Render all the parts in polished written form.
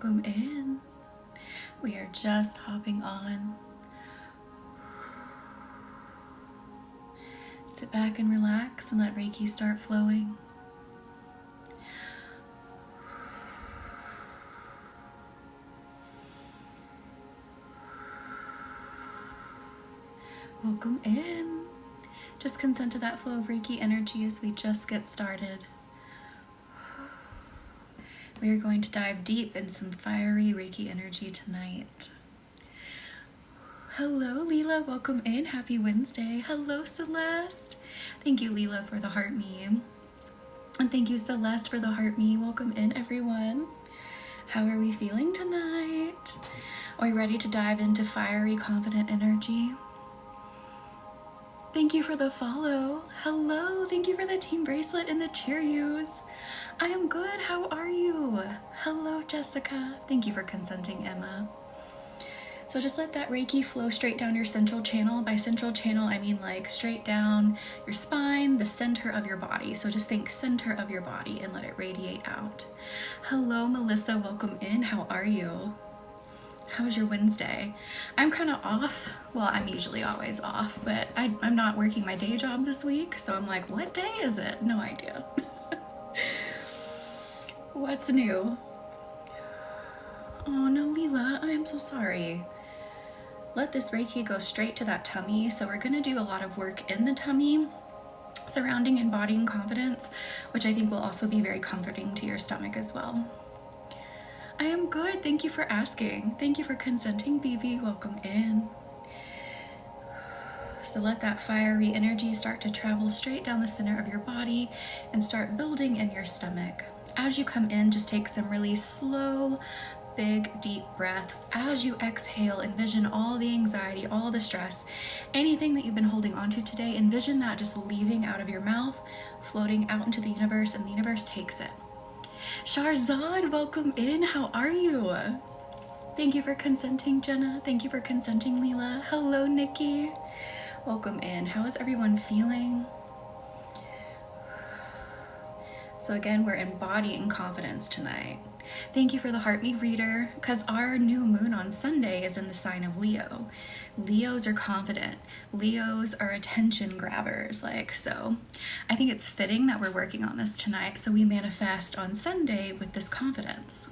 welcome in. We are just hopping on. Sit back and relax and let Reiki start flowing. Welcome in. Just consent to that flow of Reiki energy as we just get started. We are going to dive deep in some fiery Reiki energy tonight. Hello, Leela. Welcome in. Happy Wednesday. Hello, Celeste. Thank you, Leela, for the heart meme. And thank you, Celeste, for the heart meme. Welcome in, everyone. How are we feeling tonight? Are you ready to dive into fiery, confident energy? Thank you for the follow. Hello. Thank you for the team bracelet and the Cheerios. I am good. How are you? Hello, Jessica. Thank you for consenting, Emma. So just let that Reiki flow straight down your central channel. By central channel, I mean like straight down your spine, the center of your body. So just think center of your body and let it radiate out. Hello, Melissa. Welcome in. How are you? How's your Wednesday? I'm kind of off. Well, I'm usually always off, but I'm not working my day job this week. So I'm like, what day is it? No idea. What's new? Oh no, Leela, I am so sorry. Let this Reiki go straight to that tummy. So we're going to do a lot of work in the tummy surrounding embodying confidence, which I think will also be very comforting to your stomach as well. I am good. Thank you for asking. Thank you for consenting, BB. Welcome in. So let that fiery energy start to travel straight down the center of your body and start building in your stomach. As you come in, just take some really slow, big, deep breaths. As you exhale, envision all the anxiety, all the stress, anything that you've been holding onto today, envision that just leaving out of your mouth, floating out into the universe, and the universe takes it. Sharzad, welcome in. How are you? Thank you for consenting, Jenna. Thank you for consenting, Leela. Hello, Nikki. Welcome in. How is everyone feeling? So again, we're embodying confidence tonight. Thank you for the heart me reader, because our new moon on Sunday is in the sign of Leo. Leos are confident. Leos are attention grabbers. So I think it's fitting that we're working on this tonight so we manifest on Sunday with this confidence.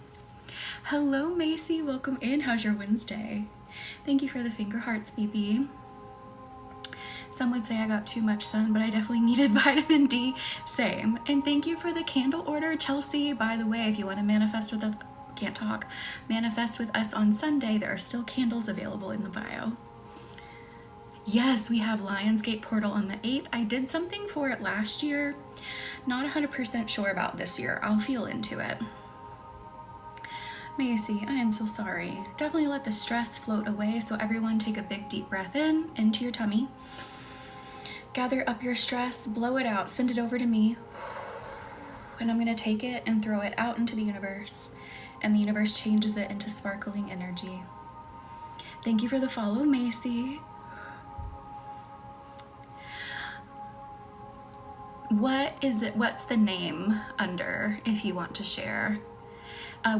Hello, Macy. Welcome in. How's your Wednesday? Thank you for the finger hearts, BB. Some would say I got too much sun, but I definitely needed vitamin D. Same. And thank you for the candle order, Chelsea. By the way, if you want to manifest with us, manifest with us on Sunday, there are still candles available in the bio. Yes, we have Lionsgate Portal on the 8th. I did something for it last year. Not 100% sure about this year. I'll feel into it. Macy, I am so sorry. Definitely let the stress float away. So everyone take a big deep breath in, into your tummy. Gather up your stress, blow it out, send it over to me. And I'm gonna take it and throw it out into the universe. And the universe changes it into sparkling energy. Thank you for the follow, Macy. What is it? What's the name under, if you want to share?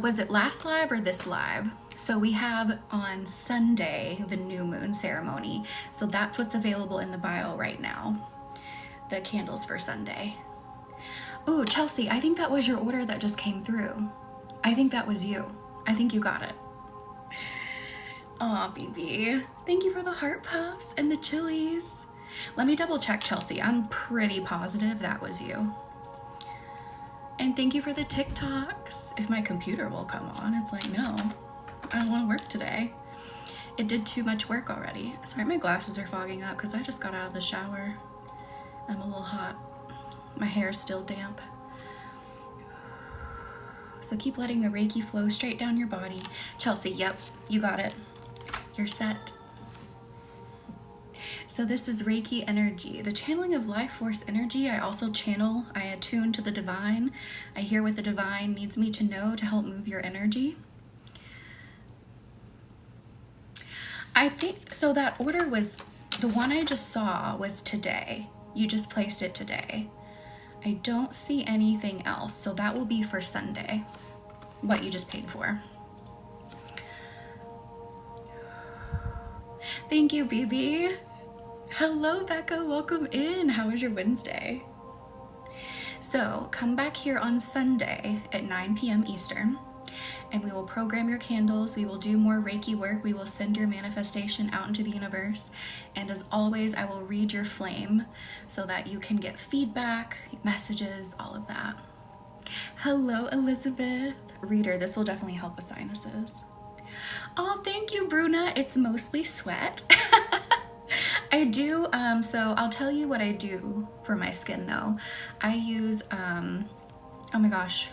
Was it last live or this live? So we have on Sunday the new moon ceremony. So that's what's available in the bio right now. The candles for Sunday. Oh, Chelsea, I think that was your order that just came through. I think that was you. I think you got it. Aw, BB. Thank you for the heart puffs and the chilies. Let me double check, Chelsea. I'm pretty positive that was you. And thank you for the TikToks. If my computer will come on, it's like, no, I don't want to work today. It did too much work already. Sorry, my glasses are fogging up because I just got out of the shower. I'm a little hot. My hair's still damp. So keep letting the Reiki flow straight down your body. Chelsea, yep, you got it. You're set. So this is Reiki energy, the channeling of life force energy. I also channel, I attune to the divine. I hear what the divine needs me to know to help move your energy. I think, so that order was, the one I just saw was today. You just placed it today. I don't see anything else, so that will be for Sunday, what you just paid for. Thank you, BB. Hello, Becca. Welcome in. How was your Wednesday? So come back here on Sunday at 9 p.m. Eastern, and we will program your candles. We will do more Reiki work. We will send your manifestation out into the universe. And as always, I will read your flame so that you can get feedback, messages, all of that. Hello, Elizabeth. Reader, this will definitely help with sinuses. Oh, thank you, Bruna. It's mostly sweat. I do, so I'll tell you what I do for my skin though. I use, oh my gosh,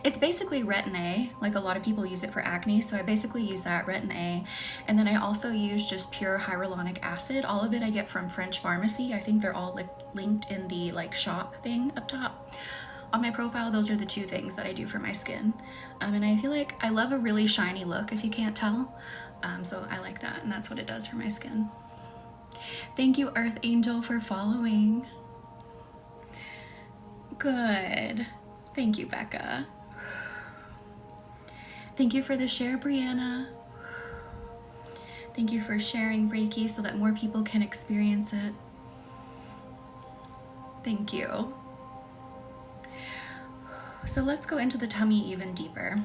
it's basically Retin A, like a lot of people use it for acne, so I basically use that, Retin A, and then I also use just pure hyaluronic acid. All of it I get from French Pharmacy. I think they're all like linked in the like shop thing up top. On my profile, those are the two things that I do for my skin. And I feel like I love a really shiny look, if you can't tell. So I like that, and that's what it does for my skin. Thank you, Earth Angel, for following. Good. Thank you, Becca. Thank you for the share, Brianna. Thank you for sharing Reiki so that more people can experience it. Thank you. So let's go into the tummy even deeper.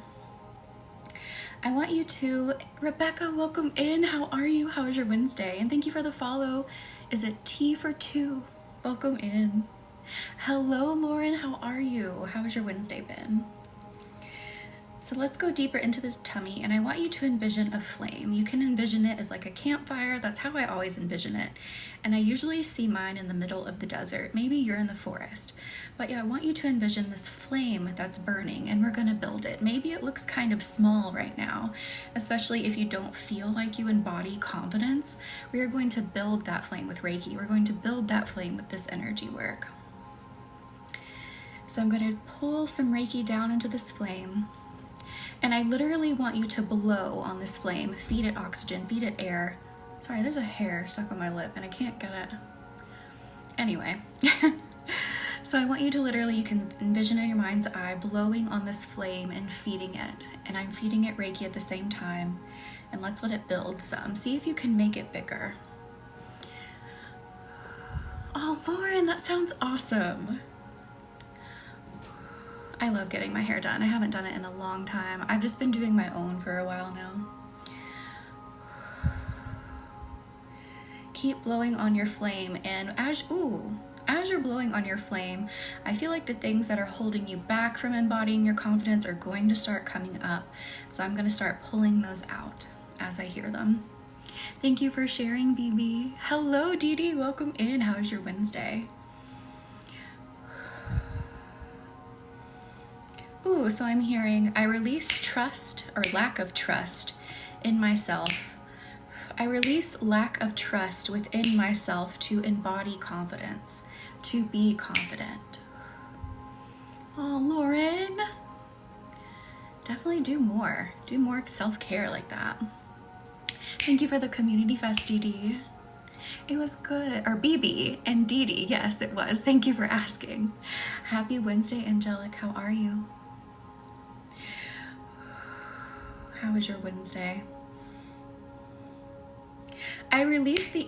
I want you to, Rebecca, welcome in. How are you? How was your Wednesday? And thank you for the follow. Is it T for 2? Welcome in. Hello, Lauren. How are you? How has your Wednesday been? So let's go deeper into this tummy, and I want you to envision a flame. You can envision it as like a campfire. That's how I always envision it. And I usually see mine in the middle of the desert. Maybe you're in the forest. But yeah, I want you to envision this flame that's burning, and we're gonna build it. Maybe it looks kind of small right now, especially if you don't feel like you embody confidence. We are going to build that flame with Reiki. We're going to build that flame with this energy work. So I'm gonna pull some Reiki down into this flame. And I literally want you to blow on this flame, feed it oxygen, feed it air. Sorry, there's a hair stuck on my lip and I can't get it. Anyway, so I want you to literally, you can envision in your mind's eye, blowing on this flame and feeding it. And I'm feeding it Reiki at the same time. And let's let it build some. See if you can make it bigger. Oh, Lauren, that sounds awesome. I love getting my hair done. I haven't done it in a long time. I've just been doing my own for a while now. Keep blowing on your flame, and as you're blowing on your flame, I feel like the things that are holding you back from embodying your confidence are going to start coming up. So I'm going to start pulling those out as I hear them. Thank you for sharing, BB. Hello, Dee Dee. Welcome in. How was your Wednesday? Ooh, so I'm hearing, I release trust or lack of trust in myself. I release lack of trust within myself to embody confidence, to be confident. Oh, Lauren. Definitely do more self-care like that. Thank you for the community fest, DD. It was good, or BB and Dee, yes it was. Thank you for asking. Happy Wednesday, Angelic, how are you? How was your Wednesday? I release the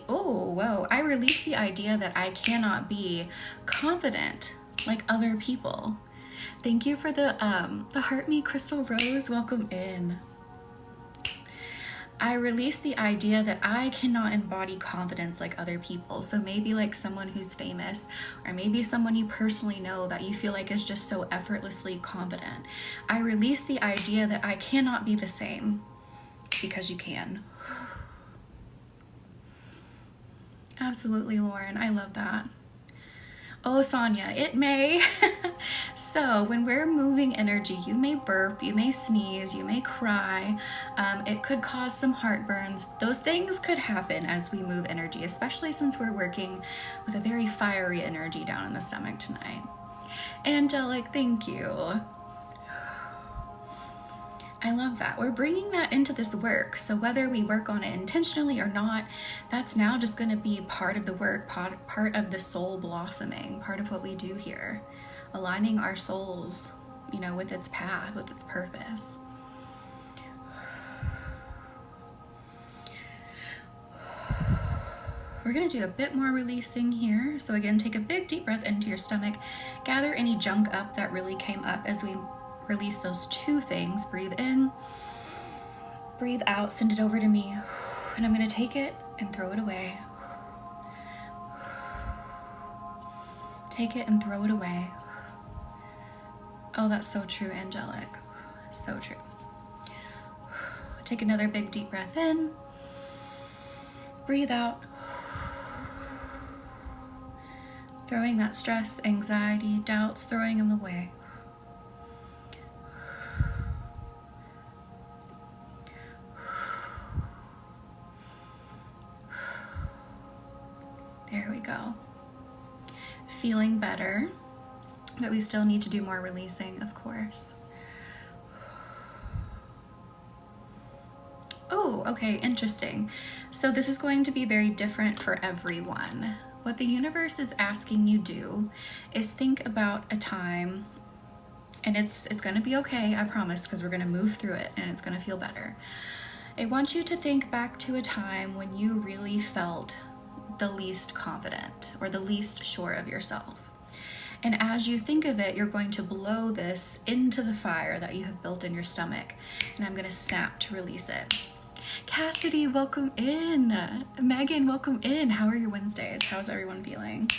idea that I cannot be confident like other people. Thank you for the Heart Me Crystal Rose, welcome in. I release the idea that I cannot embody confidence like other people. So maybe like someone who's famous, or maybe someone you personally know that you feel like is just so effortlessly confident. I release the idea that I cannot be the same, because you can. Absolutely, Lauren, I love that. Oh, Sonia, it may. So when we're moving energy, you may burp, you may sneeze, you may cry. It could cause some heartburns. Those things could happen as we move energy, especially since we're working with a very fiery energy down in the stomach tonight. Angelic, thank you. I love that. We're bringing that into this work. So whether we work on it intentionally or not, that's now just going to be part of the work, part of the soul blossoming, part of what we do here, aligning our souls, with its path, with its purpose. We're gonna do a bit more releasing here. So again, take a big deep breath into your stomach. Gather any junk up that really came up as we release those two things. Breathe in, breathe out, send it over to me. And I'm gonna take it and throw it away. Take it and throw it away. Oh, that's so true, angelic. So true. Take another big deep breath in. Breathe out. Throwing that stress, anxiety, doubts, throwing them away. There we go. Feeling better, but we still need to do more releasing, of course. Oh, okay, interesting. So this is going to be very different for everyone. What the universe is asking you do is think about a time, and it's going to be okay, I promise, because we're going to move through it and it's going to feel better. I want you to think back to a time when you really felt the least confident or the least sure of yourself. And as you think of it, you're going to blow this into the fire that you have built in your stomach. And I'm going to snap to release it. Cassidy, welcome in. Megan, welcome in. How are your Wednesdays? How's everyone feeling?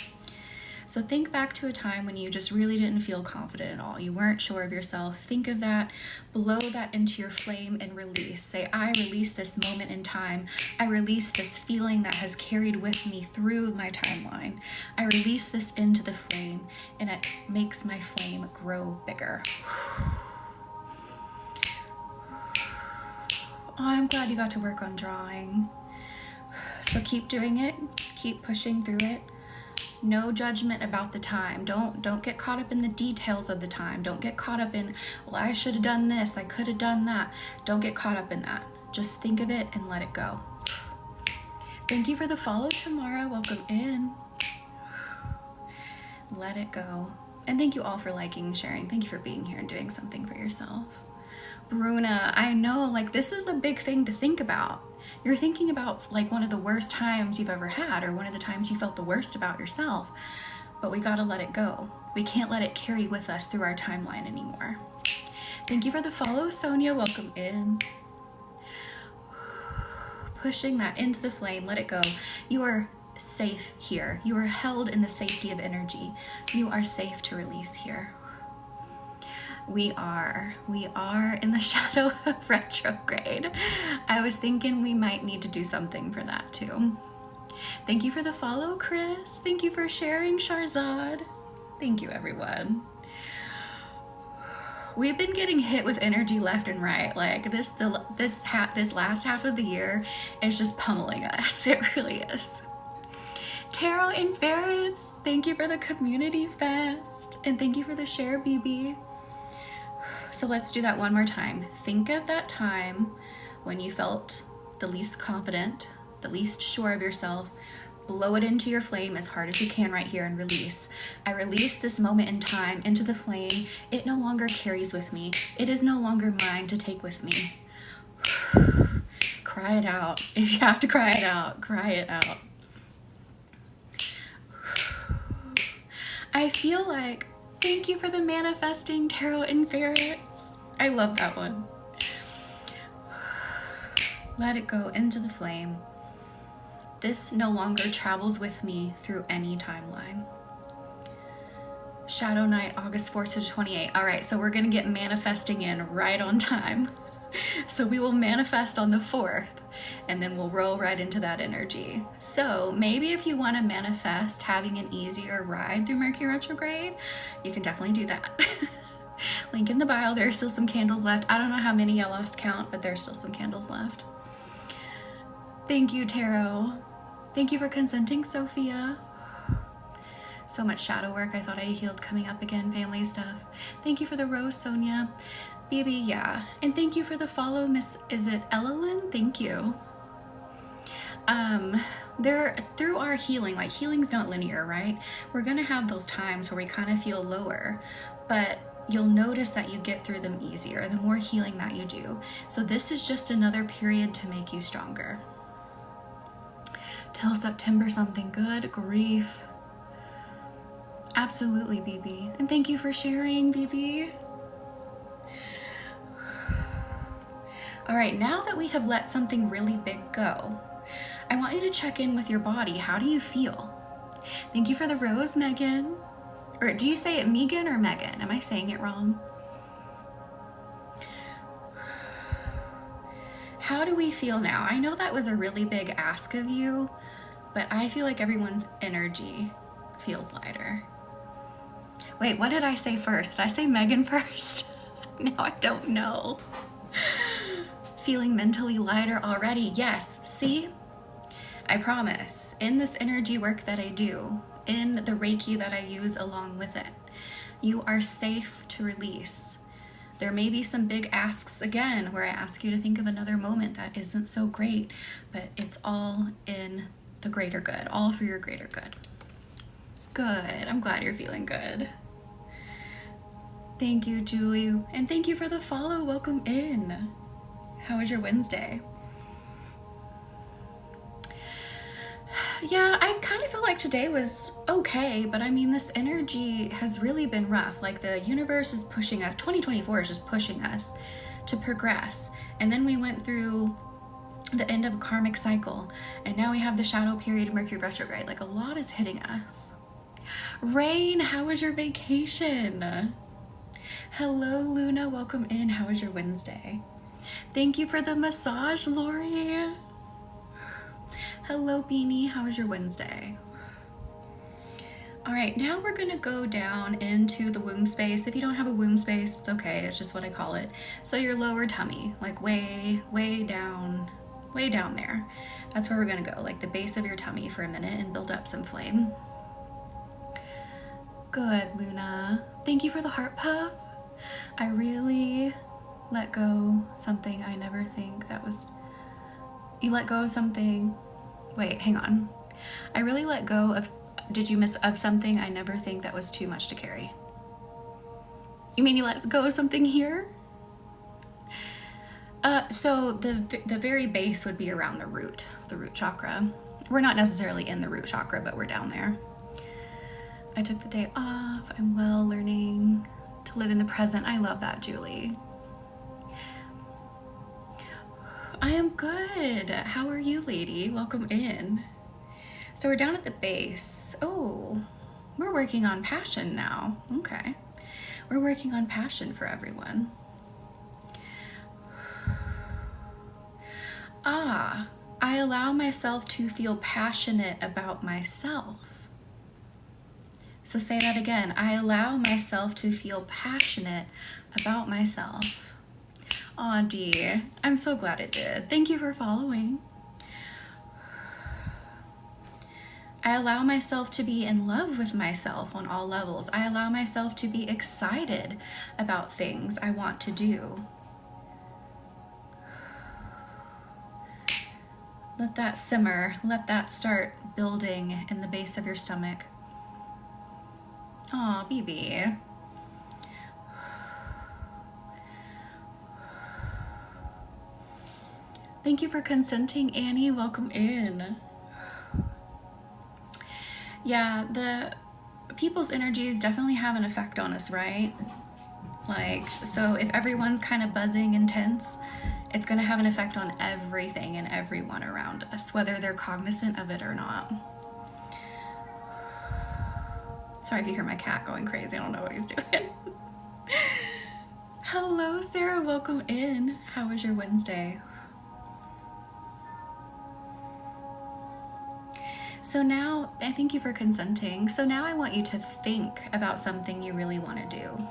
So think back to a time when you just really didn't feel confident at all. You weren't sure of yourself. Think of that, blow that into your flame and release. Say, I release this moment in time. I release this feeling that has carried with me through my timeline. I release this into the flame, and it makes my flame grow bigger. Oh, I'm glad you got to work on drawing. So keep doing it. Keep pushing through it. No judgment about the time. Don't get caught up in the details of the time. Don't get caught up in, well, I should have done this. I could have done that. Don't get caught up in that. Just think of it and let it go. Thank you for the follow, Tamara. Welcome in. Let it go. And thank you all for liking and sharing. Thank you for being here and doing something for yourself. Bruna, I know, like, this is a big thing to think about. You're thinking about like one of the worst times you've ever had, or one of the times you felt the worst about yourself, but we gotta let it go. We can't let it carry with us through our timeline anymore. Thank you for the follow, Sonia. Welcome in. Pushing that into the flame, let it go. You are safe here. You are held in the safety of energy. You are safe to release here. We are in the shadow of retrograde. I was thinking we might need to do something for that too. Thank you for the follow, Chris. Thank you for sharing, Sharzad. Thank you, everyone. We've been getting hit with energy left and right. Like this last half of the year is just pummeling us. It really is. Tarot and Ferrets, thank you for the community fest. And thank you for the share, BB. So let's do that one more time. Think of that time when you felt the least confident, the least sure of yourself. Blow it into your flame as hard as you can right here and release. I release this moment in time into the flame. It no longer carries with me. It is no longer mine to take with me. Cry it out. If you have to cry it out, cry it out. I feel like, thank you for the manifesting tarot and ferrets. I love that one. Let it go into the flame. This no longer travels with me through any timeline. Shadow Night, August 4th to 28th. All right, so we're gonna get manifesting in right on time. So we will manifest on the 4th, and then we'll roll right into that energy. So maybe if you want to manifest having an easier ride through Mercury retrograde, you can definitely do that. Link in the bio. There are still some candles left. I don't know how many I lost count, but there's still some candles left. Thank you, Tarot. Thank you for consenting, Sophia. So much shadow work. I thought I healed coming up again. Family stuff. Thank you for the rose, Sonia. Baby, yeah. And thank you for the follow, Miss, is it Ellelyn? Thank you. Through our healing, like healing's not linear, right? We're gonna have those times where we kind of feel lower, but you'll notice that you get through them easier the more healing that you do. So this is just another period to make you stronger. Till September something. Good grief. Absolutely, BB. And thank you for sharing, BB. All right, now that we have let something really big go, I want you to check in with your body. How do you feel? Thank you for the rose, Megan. Or do you say it Megan or Megan? Am I saying it wrong? How do we feel now? I know that was a really big ask of you, but I feel like everyone's energy feels lighter. Wait, what did I say first? Did I say Megan first? Now I don't know. Feeling mentally lighter already. Yes, see? I promise, in this energy work that I do, in the Reiki that I use along with it, you are safe to release. There may be some big asks again where I ask you to think of another moment that isn't so great, but it's all in the greater good, all for your greater good. Good, I'm glad you're feeling good. Thank you, Julie, and thank you for the follow. Welcome in. How was your Wednesday? Yeah, I kind of feel like today was okay, but I mean, this energy has really been rough. Like the universe is pushing us, 2024 is just pushing us to progress. And then we went through the end of a karmic cycle, and now we have the shadow period of Mercury retrograde. Like a lot is hitting us. Rain, how was your vacation? Hello, Luna, welcome in. How was your Wednesday? Thank you for the massage, Lori. Hello, Beanie. How was your Wednesday? All right, now we're gonna go down into the womb space. If you don't have a womb space, it's okay. It's just what I call it. So your lower tummy, like way down there. That's where we're gonna go, like the base of your tummy for a minute and build up some flame. Good, Luna. Thank you for the heart puff. I really let go something I never think that was... You let go of something... Wait, hang on. I really let go of... Did you miss of something I never think that was too much to carry? You mean you let go of something here? So the very base would be around the root chakra. We're not necessarily in the root chakra, but we're down there. I took the day off. I'm well, learning to live in the present. I love that, Julie. I am good. How are you, lady? Welcome in. So we're down at the base. Oh, we're working on passion now. Okay. We're working on passion for everyone. I allow myself to feel passionate about myself. So say that again. I allow myself to feel passionate about myself. Aw, Dee, I'm so glad it did. Thank you for following. I allow myself to be in love with myself on all levels. I allow myself to be excited about things I want to do. Let that simmer. Let that start building in the base of your stomach. Aw, BB. Thank you for consenting, Annie. Welcome in. Yeah, the people's energies definitely have an effect on us, right? Like, so if everyone's kind of buzzing and tense, it's going to have an effect on everything and everyone around us, whether they're cognizant of it or not. Sorry if you hear my cat going crazy. I don't know what he's doing. Hello, Sarah. Welcome in. How was your Wednesday? So now, I thank you for consenting. So now I want you to think about something you really want to do.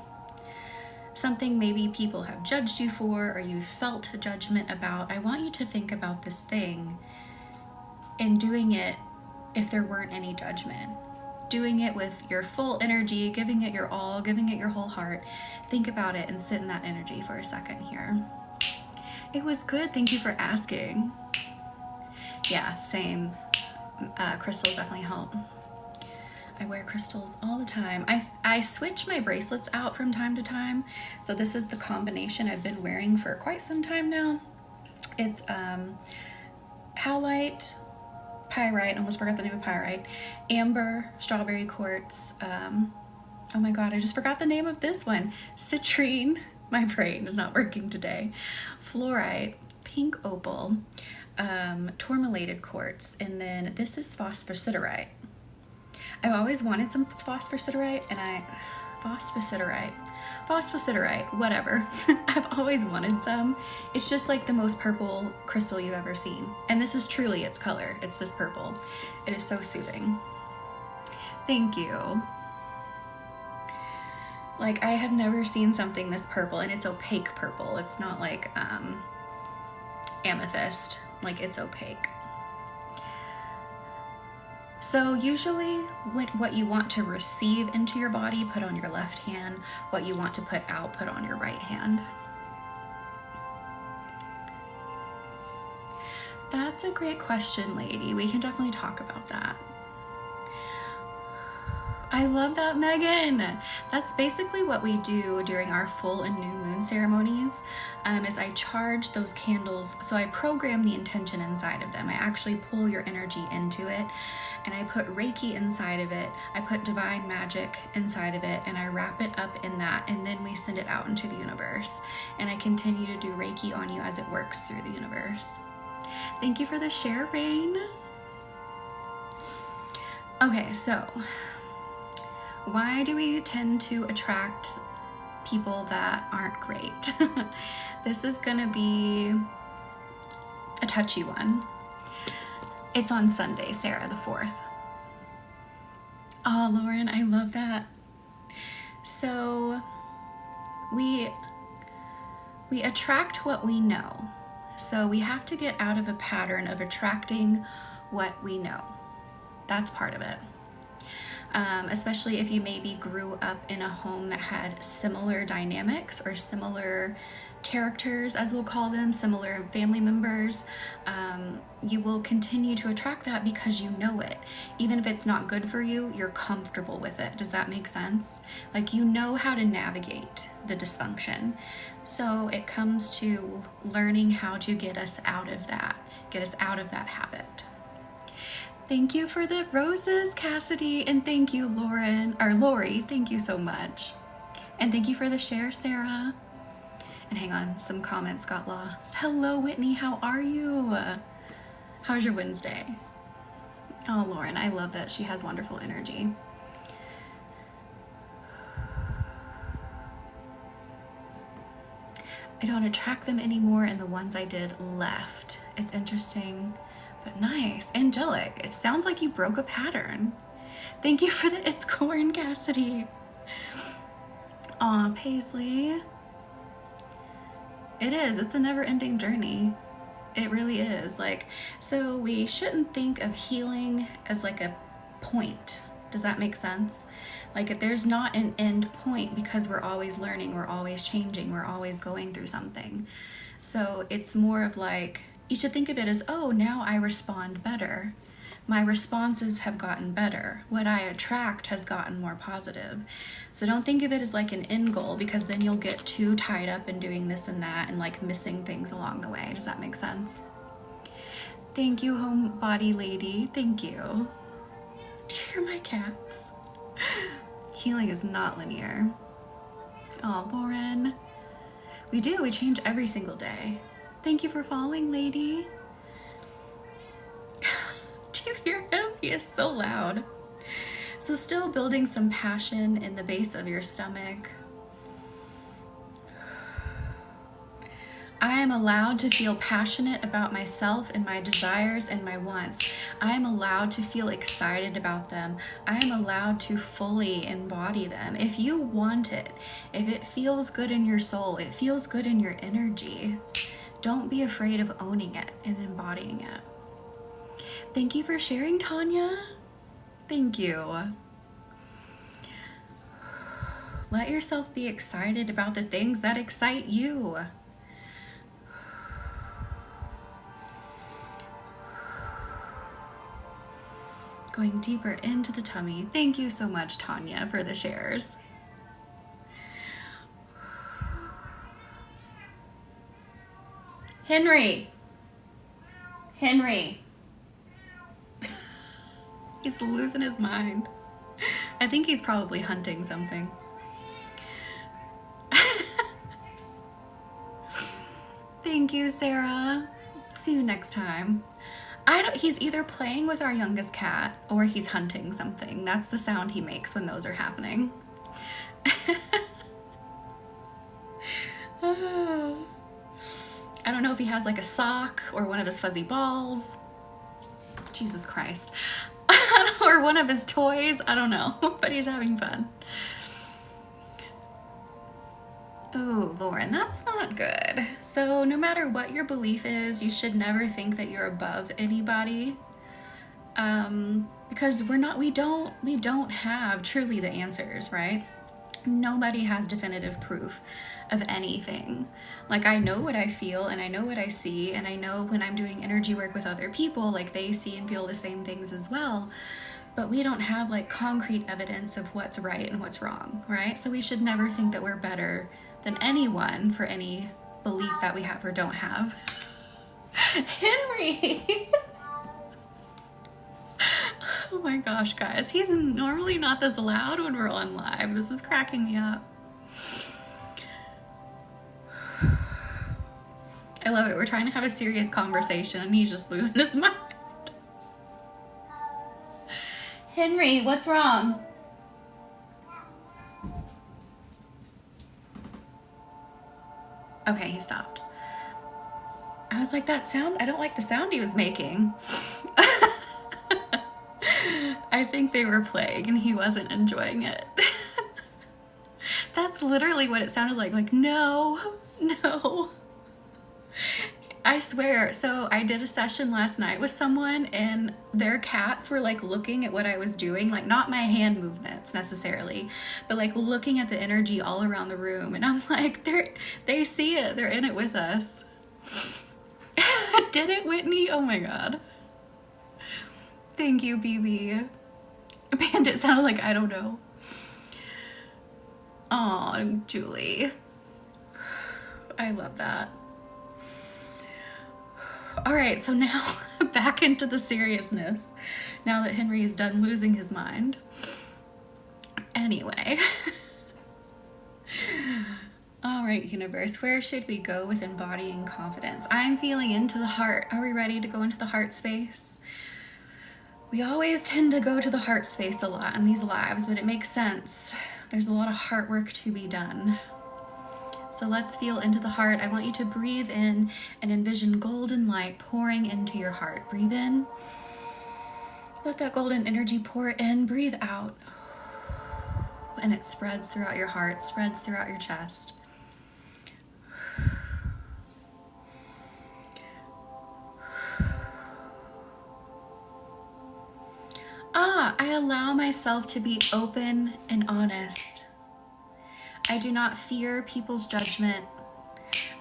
Something maybe people have judged you for or you felt judgment about. I want you to think about this thing and doing it if there weren't any judgment. Doing it with your full energy, giving it your all, giving it your whole heart. Think about it and sit in that energy for a second here. It was good. Thank you for asking. Yeah, same. Crystals definitely help. I wear crystals all the time. I switch my bracelets out from time to time. So this is the combination I've been wearing for quite some time now. It's howlite, pyrite, almost forgot the name of pyrite, amber, strawberry quartz, oh my god, I just forgot the name of this one, citrine, my brain is not working today, fluorite, pink opal, tourmalated quartz, and then this is phosphosiderite. I've always wanted some phosphosiderite, and phosphosiderite, whatever. I've always wanted some. It's just like the most purple crystal you've ever seen. And this is truly its color. It's this purple. It is so soothing. Thank you. Like, I have never seen something this purple, and it's opaque purple. It's not like amethyst. Like, it's opaque. So usually what you want to receive into your body, put on your left hand. What you want to put out, put on your right hand. That's a great question, lady. We can definitely talk about that. I love that, Megan. That's basically what we do during our full and new moon ceremonies, is I charge those candles. So I program the intention inside of them. I actually pull your energy into it, and I put Reiki inside of it. I put divine magic inside of it, and I wrap it up in that, and then we send it out into the universe. And I continue to do Reiki on you as it works through the universe. Thank you for the share, Rain. Okay, so why do we tend to attract people that aren't great? This is gonna be a touchy one. It's on Sunday, Sarah, the 4th. Oh, Lauren, I love that. So we attract what we know. So we have to get out of a pattern of attracting what we know. That's part of it. Especially if you maybe grew up in a home that had similar dynamics or similar characters, as we'll call them, similar family members, you will continue to attract that because you know it. Even if it's not good for you, you're comfortable with it. Does that make sense? Like, you know how to navigate the dysfunction. So it comes to learning how to get us out of that habit. Thank you for the roses, Cassidy, and thank you, Lori, thank you so much. And thank you for the share, Sarah. And hang on, some comments got lost. Hello, Whitney, how are you? How's your Wednesday? Oh, Lauren, I love that she has wonderful energy. I don't attract them anymore, and the ones I did left. It's interesting, but nice. Angelic, it sounds like you broke a pattern. Thank you for the It's Corn, Cassidy. Aw, Paisley. It is. It's a never-ending journey. It really is. Like, so we shouldn't think of healing as like a point. Does that make sense? Like, there's not an end point, because we're always learning, we're always changing, we're always going through something. So it's more of like, you should think of it as, oh, now I respond better. My responses have gotten better. What I attract has gotten more positive. So don't think of it as like an end goal, because then you'll get too tied up in doing this and that and like missing things along the way. Does that make sense? Thank you, homebody lady. Thank you. Do you hear my cats? Healing is not linear. Oh, Lauren. We change every single day. Thank you for following, lady. Do you hear him? He is so loud. So still building some passion in the base of your stomach. I am allowed to feel passionate about myself and my desires and my wants. I am allowed to feel excited about them. I am allowed to fully embody them. If you want it, if it feels good in your soul, it feels good in your energy, don't be afraid of owning it and embodying it. Thank you for sharing, Tanya. Thank you. Let yourself be excited about the things that excite you. Going deeper into the tummy. Thank you so much, Tanya, for the shares. Henry. He's losing his mind. I think he's probably hunting something. Thank you, Sarah. See you next time. He's either playing with our youngest cat or he's hunting something. That's the sound he makes when those are happening. I don't know if he has like a sock or one of his fuzzy balls. Jesus Christ. Or one of his toys. I don't know, but he's having fun. Oh, Lauren, that's not good. So no matter what your belief is, you should never think that you're above anybody. Because we don't have truly the answers, right? Nobody has definitive proof of anything. Like, I know what I feel and I know what I see, and I know when I'm doing energy work with other people, like they see and feel the same things as well. But we don't have like concrete evidence of what's right and what's wrong, right? So we should never think that we're better than anyone for any belief that we have or don't have. Henry! Oh my gosh, guys. He's normally not this loud when we're on live. This is cracking me up. I love it. We're trying to have a serious conversation and he's just losing his mind. Henry, what's wrong? Okay, he stopped. I was like, that sound, I don't like the sound he was making. I think they were playing and he wasn't enjoying it. That's literally what it sounded like no. I swear. So I did a session last night with someone and their cats were like looking at what I was doing, like not my hand movements necessarily, but like looking at the energy all around the room. And I'm like, they see it. They're in it with us. Did it, Whitney? Oh my God. Thank you, BB. Bandit sounded like, I don't know. Aw, Julie. I love that. All right, so now back into the seriousness, now that Henry is done losing his mind. Anyway. All right, universe, where should we go with embodying confidence? I'm feeling into the heart. Are we ready to go into the heart space? We always tend to go to the heart space a lot in these lives, but it makes sense. There's a lot of heart work to be done. So let's feel into the heart. I want you to breathe in and envision golden light pouring into your heart. Breathe in. Let that golden energy pour in. Breathe out. And it spreads throughout your heart, spreads throughout your chest. I allow myself to be open and honest. I do not fear people's judgment.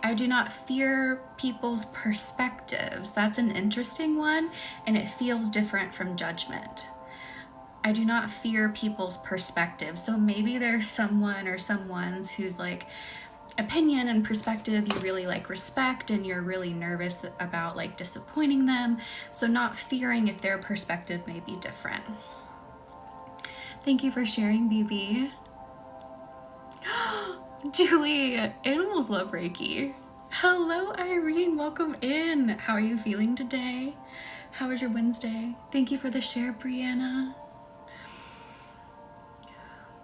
I do not fear people's perspectives. That's an interesting one, and it feels different from judgment. I do not fear people's perspectives. So maybe there's someone or someone's who's like opinion and perspective you really like respect, and you're really nervous about like disappointing them. So not fearing if their perspective may be different. Thank you for sharing, BB. Julie, animals love Reiki. Hello, Irene, welcome in. How are you feeling today? How was your Wednesday? Thank you for the share, Brianna.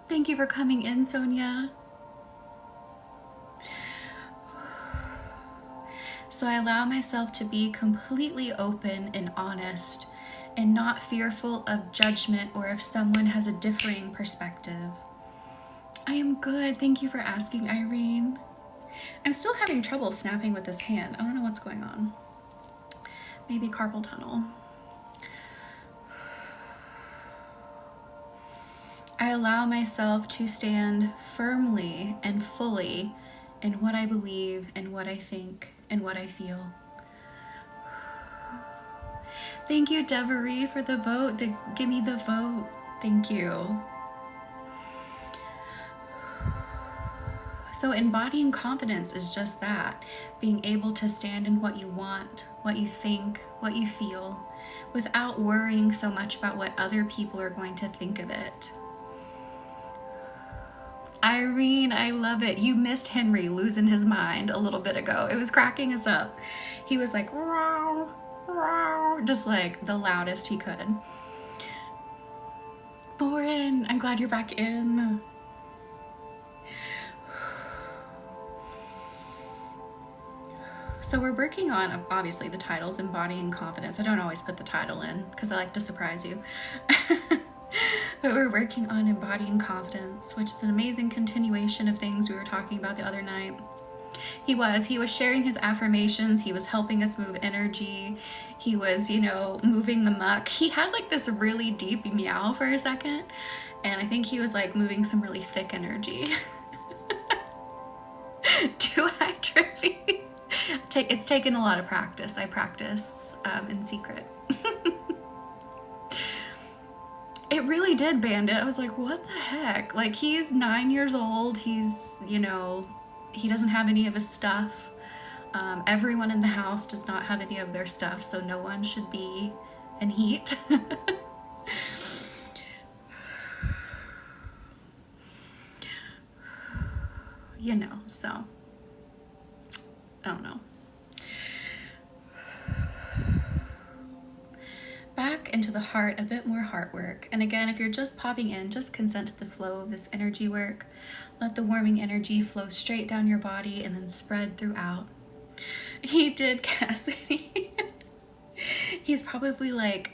Thank you for coming in, Sonia. So I allow myself to be completely open and honest and not fearful of judgment or if someone has a differing perspective. I am good. Thank you for asking, Irene. I'm still having trouble snapping with this hand. I don't know what's going on. Maybe carpal tunnel. I allow myself to stand firmly and fully in what I believe and what I think and what I feel. Thank you, Devery, for the vote. Give me the vote. Thank you. So embodying confidence is just that, being able to stand in what you want, what you think, what you feel, without worrying so much about what other people are going to think of it. Irene, I love it. You missed Henry losing his mind a little bit ago. It was cracking us up. He was like, "Row, row," just like the loudest he could. Lauren, I'm glad you're back in. So we're working on, obviously, the titles, Embody and Confidence. I don't always put the title in because I like to surprise you. But we're working on Embodying Confidence, which is an amazing continuation of things we were talking about the other night. He was sharing his affirmations. He was helping us move energy. He was, moving the muck. He had like this really deep meow for a second. And I think he was like moving some really thick energy. Do I, Trippy? It's taken a lot of practice. I practice in secret. It really did, Bandit. I was like, what the heck? Like, he's 9 years old. He's, he doesn't have any of his stuff. Everyone in the house does not have any of their stuff, so no one should be in heat. So, I don't know. Back into the heart, a bit more heart work. And again, if you're just popping in, just consent to the flow of this energy work. Let the warming energy flow straight down your body and then spread throughout. He did, Cassidy. He's probably like,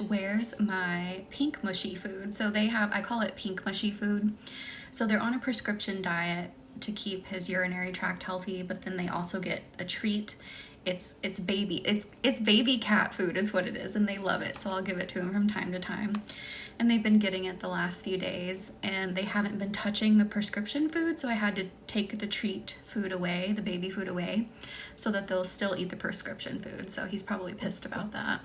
where's my pink mushy food? So they have, I call it pink mushy food. So they're on a prescription diet to keep his urinary tract healthy, but then they also get a treat. It's baby cat food is what it is, and they love it, so I'll give it to him from time to time. And they've been getting it the last few days, and they haven't been touching the prescription food, so I had to take the treat food away, the baby food away, so that they'll still eat the prescription food. So he's probably pissed about that.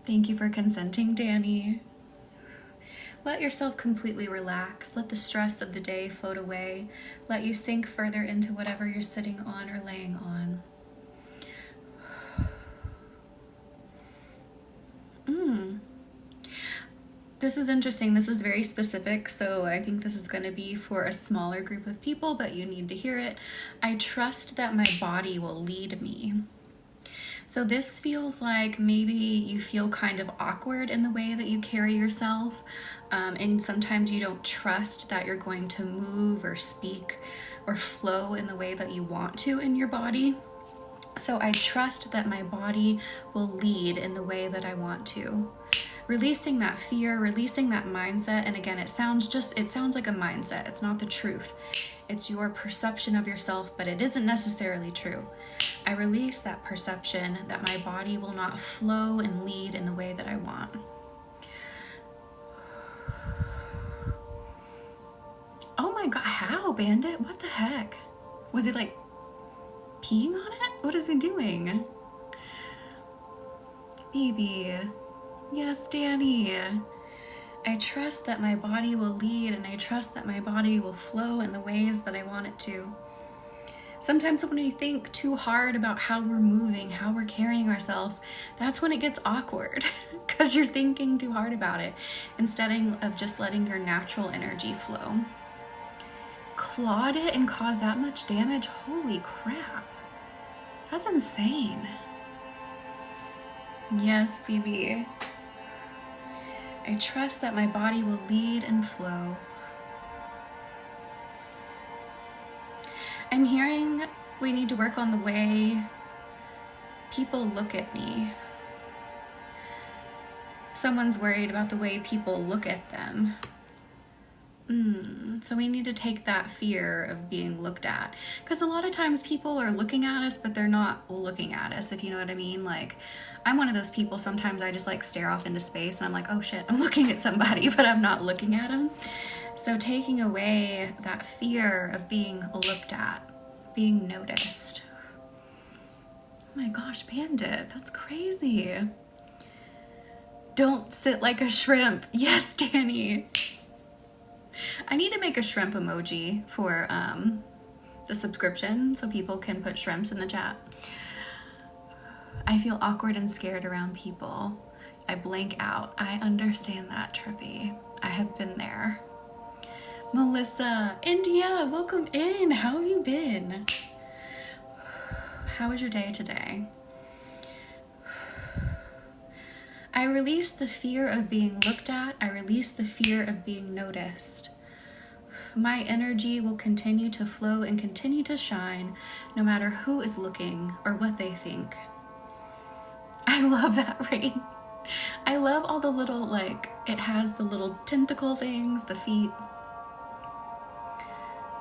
Thank you for consenting, Danny. Let yourself completely relax. Let the stress of the day float away. Let you sink further into whatever you're sitting on or laying on. This is interesting. This is very specific, so I think this is going to be for a smaller group of people, but you need to hear it. I trust that my body will lead me. So this feels like maybe you feel kind of awkward in the way that you carry yourself, and sometimes you don't trust that you're going to move or speak or flow in the way that you want to in your body. So I trust that my body will lead in the way that I want to. Releasing that fear, releasing that mindset, and again, it sounds like a mindset. It's not the truth. It's your perception of yourself, but it isn't necessarily true. I release that perception that my body will not flow and lead in the way that I want. Oh my God, how, Bandit? What the heck? Was he like peeing on it? What is he doing? Baby. Yes, Danny. I trust that my body will lead, and I trust that my body will flow in the ways that I want it to. Sometimes when we think too hard about how we're moving, how we're carrying ourselves, that's when it gets awkward because you're thinking too hard about it instead of just letting your natural energy flow. Clawed it and caused that much damage? Holy crap. That's insane. Yes, Phoebe. I trust that my body will lead and flow. I'm hearing we need to work on the way people look at me. Someone's worried about the way people look at them. So we need to take that fear of being looked at. Because a lot of times people are looking at us, but they're not looking at us, if you know what I mean. Like, I'm one of those people, sometimes I just like stare off into space and I'm like, oh shit, I'm looking at somebody, but I'm not looking at them. So taking away that fear of being looked at, being noticed. Oh my gosh, Bandit, that's crazy. Don't sit like a shrimp. Yes, Danny. I need to make a shrimp emoji for the subscription so people can put shrimps in the chat. I feel awkward and scared around people. I blank out. I understand that, Trippy. I have been there. Melissa, India, welcome in. How have you been? How was your day today? I release the fear of being looked at. I release the fear of being noticed. My energy will continue to flow and continue to shine no matter who is looking or what they think. I love that ring. I love all the little, like, it has the little tentacle things, the feet.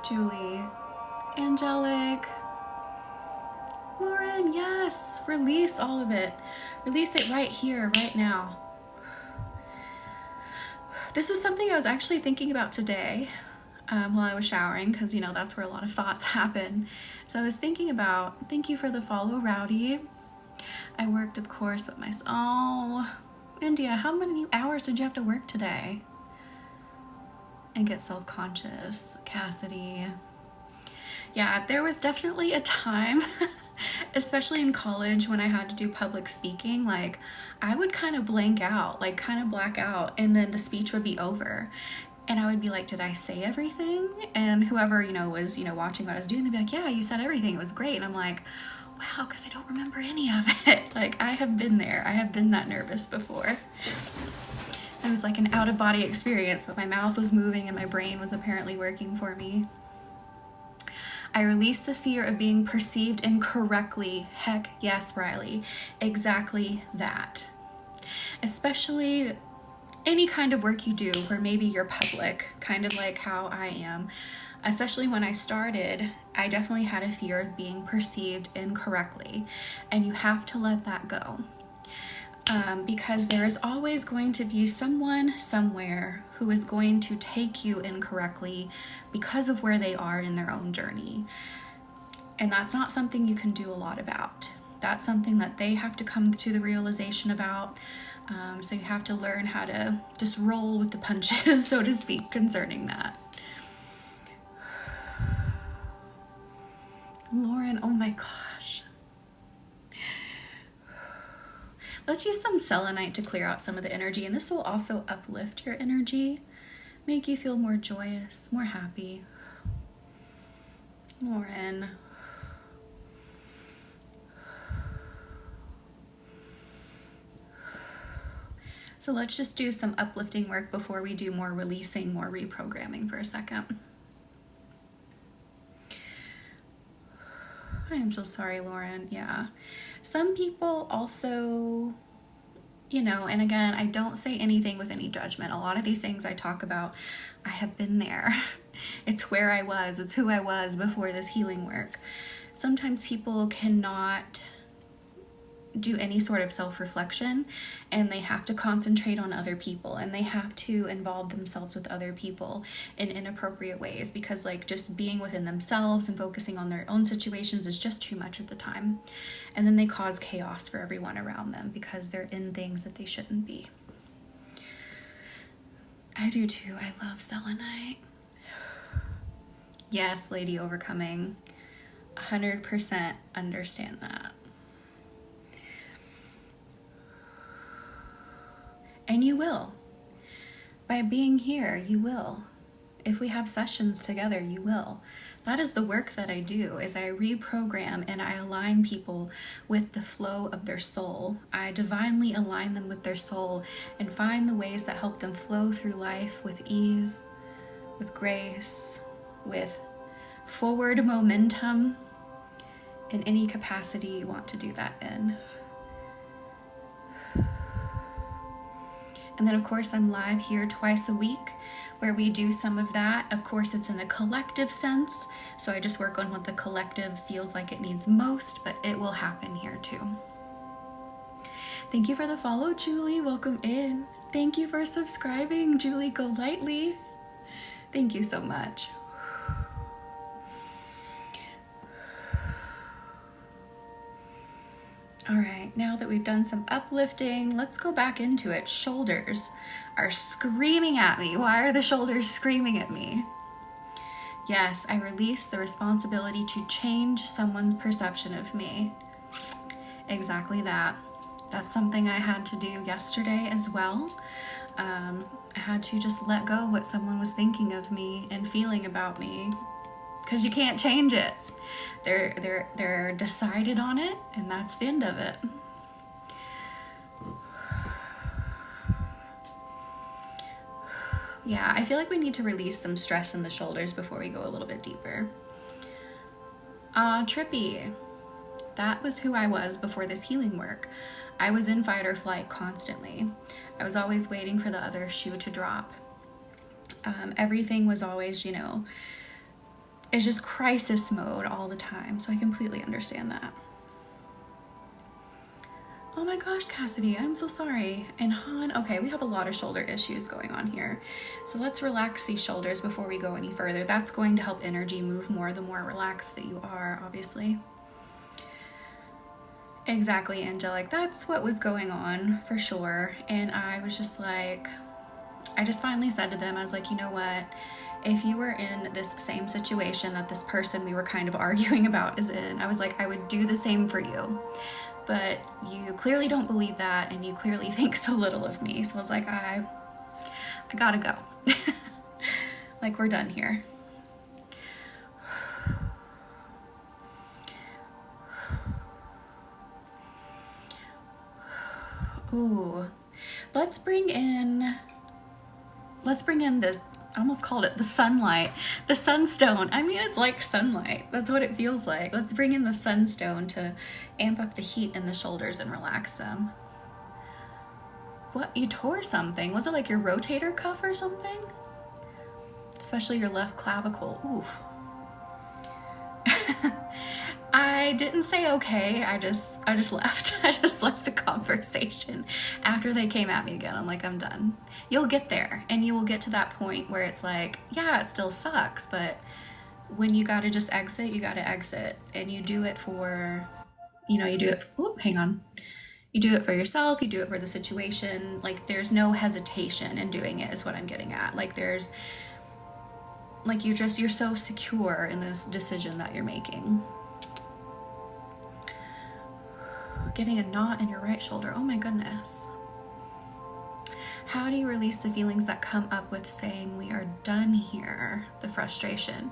Julie, Angelic, Lauren, yes, release all of it. Release it right here, right now. This is something I was actually thinking about today while I was showering, because, you know, that's where a lot of thoughts happen. So I was thinking about, thank you for the follow, Rowdy. I worked, of course, with my, oh, India, how many hours did you have to work today? And get self-conscious, Cassidy. Yeah, there was definitely a time, especially in college when I had to do public speaking, like I would kind of blank out, like kind of black out, and then the speech would be over. And I would be like, did I say everything? And whoever, you know, was, you know, watching what I was doing, they'd be like, yeah, you said everything. It was great. And I'm like, wow, because I don't remember any of it. Like, I have been there. I have been that nervous before. It was like an out-of-body experience, but my mouth was moving and my brain was apparently working for me. I release the fear of being perceived incorrectly. Heck yes, Riley. Exactly that. Especially any kind of work you do where maybe you're public, kind of like how I am. Especially when I started, I definitely had a fear of being perceived incorrectly, and you have to let that go. Because there is always going to be someone somewhere who is going to take you incorrectly because of where they are in their own journey. And that's not something you can do a lot about. That's something that they have to come to the realization about. So you have to learn how to just roll with the punches, so to speak, concerning that. Lauren, oh my gosh. Let's use some selenite to clear out some of the energy, and this will also uplift your energy, make you feel more joyous, more happy. Lauren. So let's just do some uplifting work before we do more releasing, more reprogramming for a second. I am so sorry, Lauren. Yeah. Some people also, you know, and again, I don't say anything with any judgment. A lot of these things I talk about, I have been there. It's where I was. It's who I was before this healing work. Sometimes people cannot do any sort of self-reflection, and they have to concentrate on other people, and they have to involve themselves with other people in inappropriate ways, because like just being within themselves and focusing on their own situations is just too much at the time, and then they cause chaos for everyone around them because they're in things that they shouldn't be. I do too. I love selenite. Yes, Lady Overcoming, 100% understand that. And you will. By being here, you will. If we have sessions together, you will. That is the work that I do, is I reprogram and I align people with the flow of their soul. I divinely align them with their soul and find the ways that help them flow through life with ease, with grace, with forward momentum in any capacity you want to do that in. And then of course I'm live here twice a week where we do some of that. Of course it's in a collective sense, so I just work on what the collective feels like it needs most, but it will happen here too. Thank you for the follow, Julie. Welcome in. Thank you for subscribing, Julie Golightly. Thank you so much. All right, now that we've done some uplifting, let's go back into it. Shoulders are screaming at me. Why are the shoulders screaming at me? Yes, I release the responsibility to change someone's perception of me. Exactly that. That's something I had to do yesterday as well. I had to just let go what someone was thinking of me and feeling about me, because you can't change it. They're decided on it, and that's the end of it. Yeah, I feel like we need to release some stress in the shoulders before we go a little bit deeper. Trippy. That was who I was before this healing work. I was in fight or flight constantly. I was always waiting for the other shoe to drop. Everything was always, it's just crisis mode all the time. So I completely understand that. Oh my gosh, Cassidy, I'm so sorry. And Han, okay, we have a lot of shoulder issues going on here. So let's relax these shoulders before we go any further. That's going to help energy move more the more relaxed that you are, obviously. Exactly, Angelic. That's what was going on for sure. And I was just like, I just finally said to them, I was like, you know what? If you were in this same situation that this person we were kind of arguing about is in, I was like, I would do the same for you. But you clearly don't believe that, and you clearly think so little of me. So I was like, I gotta go. Like, we're done here. Ooh, let's bring in this, I almost called it the sunlight, the sunstone. I mean, it's like sunlight. That's what it feels like. Let's bring in the sunstone to amp up the heat in the shoulders and relax them. What, you tore something? Was it like your rotator cuff or something? Especially your left clavicle. Oof. I didn't say okay. I just left. I just left the conversation after they came at me again. I'm like, I'm done. You'll get there, and you will get to that point where it's like, yeah, it still sucks, but when you gotta just exit, you gotta exit, and you do it for, you do it. Hang on. You do it for yourself. You do it for the situation. Like, there's no hesitation in doing it. Is what I'm getting at. Like, there's, like, you're so secure in this decision that you're making. Getting a knot in your right shoulder. Oh my goodness. How do you release the feelings that come up with saying we are done here? The frustration.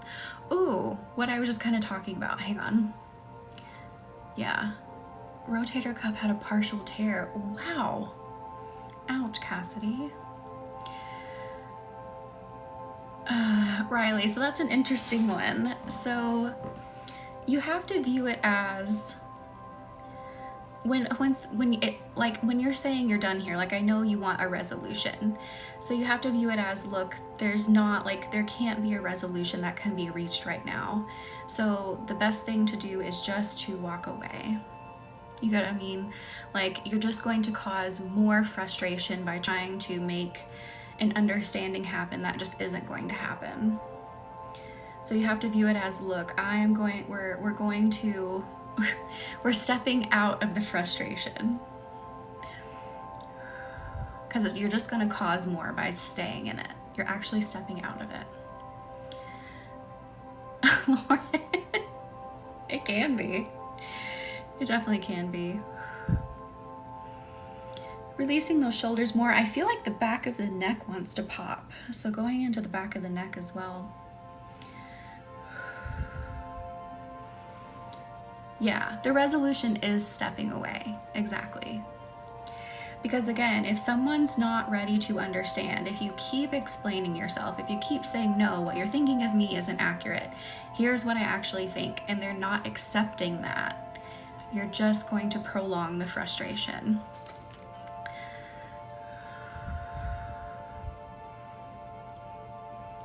Ooh, what I was just kind of talking about. Hang on. Yeah. Rotator cuff had a partial tear. Wow. Ouch, Cassidy. Riley, so that's an interesting one. So you have to view it as when you're saying you're done here, like, I know you want a resolution. So you have to view it as, look, there can't be a resolution that can be reached right now. So the best thing to do is just to walk away. You get what I mean? Like, you're just going to cause more frustration by trying to make an understanding happen that just isn't going to happen. So you have to view it as, look, we're stepping out of the frustration, because you're just going to cause more by staying in it. You're actually stepping out of it. Lauren, it can be. It definitely can be. Releasing those shoulders more. I feel like the back of the neck wants to pop. So going into the back of the neck as well. Yeah, the resolution is stepping away. Exactly. Because again, if someone's not ready to understand, if you keep explaining yourself, if you keep saying, no, what you're thinking of me isn't accurate, here's what I actually think, and they're not accepting that, you're just going to prolong the frustration.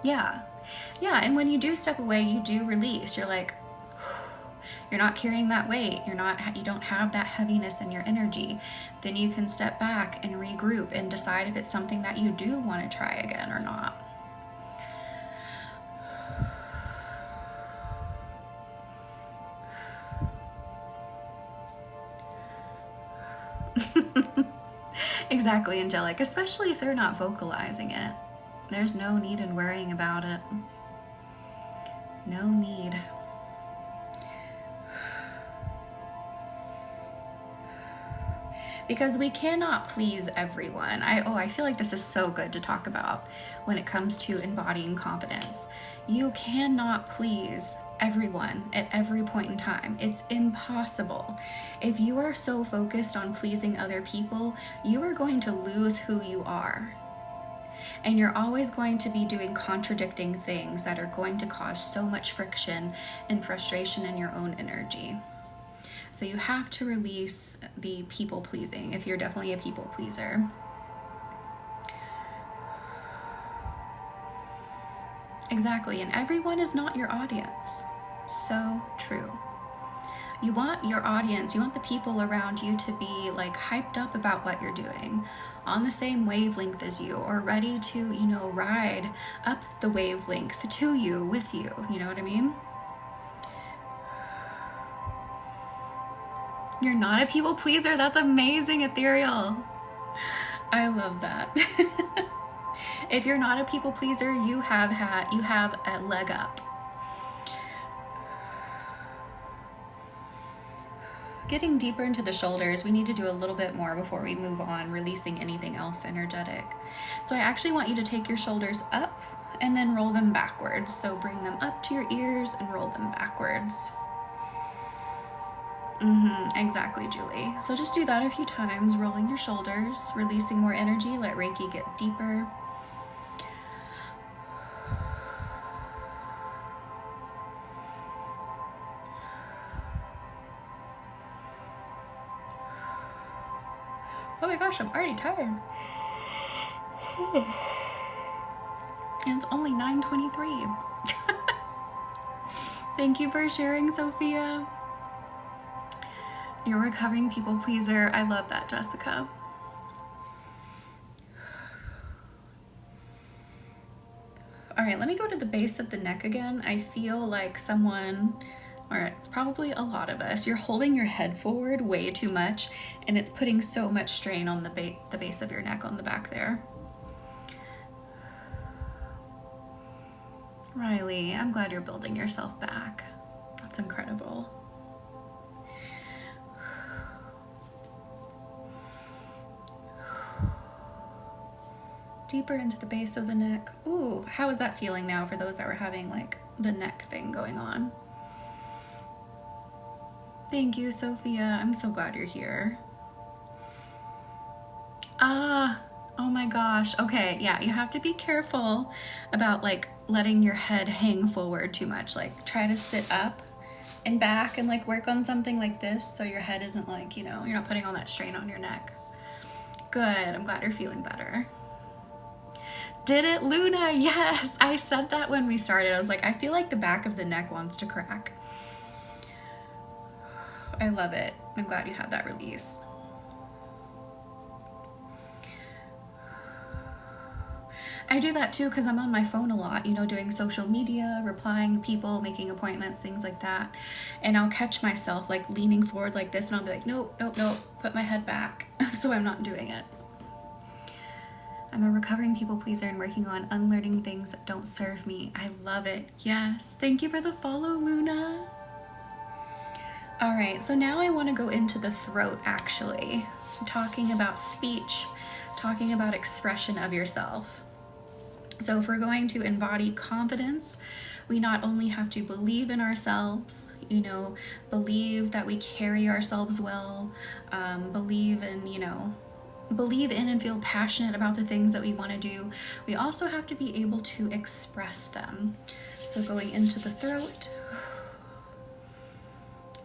Yeah, and when you do step away, you do release. You're like, you're not carrying that weight. You don't have that heaviness in your energy. Then you can step back and regroup and decide if it's something that you do want to try again or not. Exactly, angelic, especially if they're not vocalizing it. There's no need in worrying about it. No need. Because we cannot please everyone. I feel like this is so good to talk about when it comes to embodying confidence. You cannot please everyone at every point in time. It's impossible. If you are so focused on pleasing other people, you are going to lose who you are. And you're always going to be doing contradicting things that are going to cause so much friction and frustration in your own energy. So you have to release the people pleasing if you're definitely a people pleaser. Exactly, and everyone is not your audience. So true. You want your audience, you want the people around you to be like hyped up about what you're doing, on the same wavelength as you, or ready to, ride up the wavelength to you, with you. You know what I mean? You're not a people pleaser? That's amazing, Ethereal. I love that. If you're not a people pleaser, you have a leg up. Getting deeper into the shoulders, we need to do a little bit more before we move on, releasing anything else energetic. So I actually want you to take your shoulders up and then roll them backwards. So bring them up to your ears and roll them backwards. Exactly, Julie. So just do that a few times, rolling your shoulders, releasing more energy, let Reiki get deeper. Oh my gosh, I'm already tired. And it's only 9:23. Thank you for sharing, Sophia. You're a recovering people pleaser. I love that, Jessica. All right, let me go to the base of the neck again. I feel like someone, or it's probably a lot of us, you're holding your head forward way too much, and it's putting so much strain on the base of your neck on the back there. Riley, I'm glad you're building yourself back. That's incredible. Deeper into the base of the neck. Ooh, how is that feeling now for those that were having like the neck thing going on? Thank you, Sophia. I'm so glad you're here. Oh my gosh. Okay, yeah, you have to be careful about like letting your head hang forward too much. Like try to sit up and back and like work on something like this so your head isn't like, you're not putting all that strain on your neck. Good. I'm glad you're feeling better. Did it, Luna? Yes, I said that when we started. I was like, I feel like the back of the neck wants to crack. I love it. I'm glad you had that release. I do that too because I'm on my phone a lot, doing social media, replying to people, making appointments, things like that. And I'll catch myself like leaning forward like this and I'll be like, nope, put my head back so I'm not doing it. I'm a recovering people pleaser and working on unlearning things that don't serve me. I love it. Yes. Thank you for the follow, Luna. All right. So now I want to go into the throat, actually. Talking about speech, talking about expression of yourself. So if we're going to embody confidence, we not only have to believe in ourselves, believe that we carry ourselves well, believe in and feel passionate about the things that we want to do. We also have to be able to express them. So going into the throat,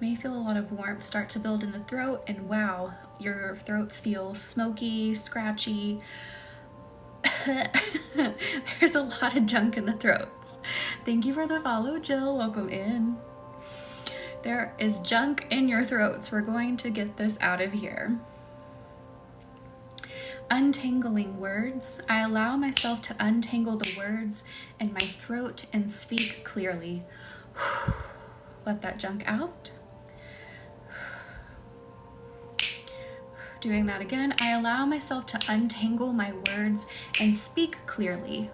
may feel a lot of warmth start to build in the throat, and wow, your throats feel smoky, scratchy. There's a lot of junk in the throats. Thank you for the follow, Jill. Welcome in. There is junk in your throats. We're going to get this out of here. Untangling words. I allow myself to untangle the words in my throat and speak clearly. Let that junk out. Doing that again. I allow myself to untangle my words and speak clearly.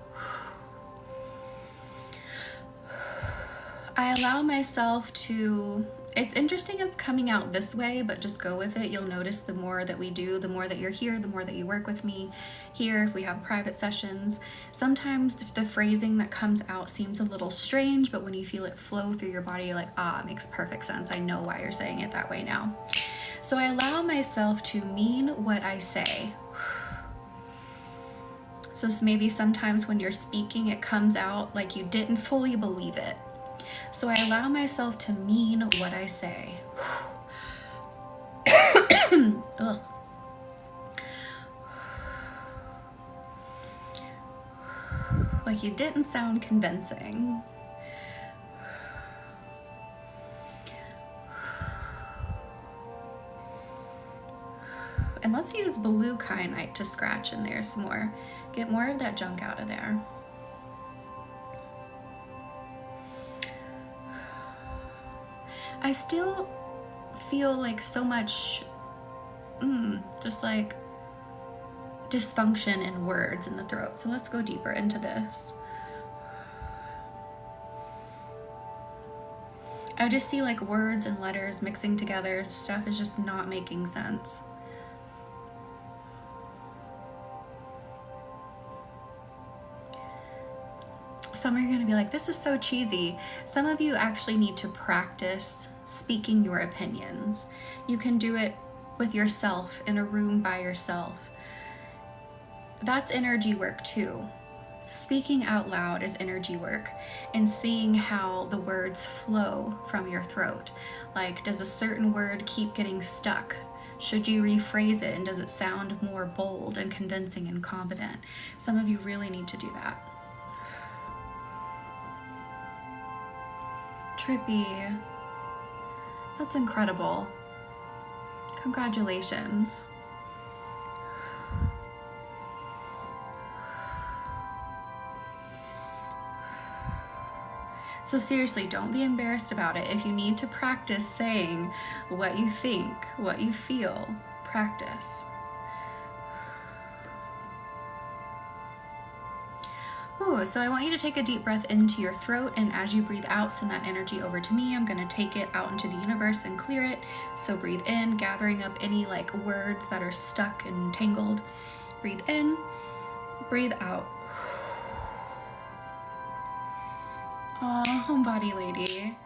I allow myself to, it's interesting it's coming out this way, but just go with it. You'll notice the more that we do, the more that you're here, the more that you work with me here, if we have private sessions. Sometimes the phrasing that comes out seems a little strange, but when you feel it flow through your body, you're like, ah, it makes perfect sense. I know why you're saying it that way now. So I allow myself to mean what I say. So maybe sometimes when you're speaking, it comes out like you didn't fully believe it. So I allow myself to mean what I say. Ugh. Like you didn't sound convincing. And let's use blue kyanite to scratch in there some more. Get more of that junk out of there. I still feel like so much, just like dysfunction in words in the throat. So let's go deeper into this. I just see like words and letters mixing together. Stuff is just not making sense. Some of you are going to be like, this is so cheesy. Some of you actually need to practice speaking your opinions. You can do it with yourself in a room by yourself. That's energy work too. Speaking out loud is energy work, and seeing how the words flow from your throat. Like, does a certain word keep getting stuck? Should you rephrase it, and does it sound more bold and convincing and confident? Some of you really need to do that. Trippy. That's incredible. Congratulations. So seriously, don't be embarrassed about it. If you need to practice saying what you think, what you feel, practice. Ooh, so I want you to take a deep breath into your throat, and as you breathe out, send that energy over to me. I'm going to take it out into the universe and clear it. So breathe in, gathering up any like words that are stuck and tangled. Breathe in, breathe out. Aw, homebody lady.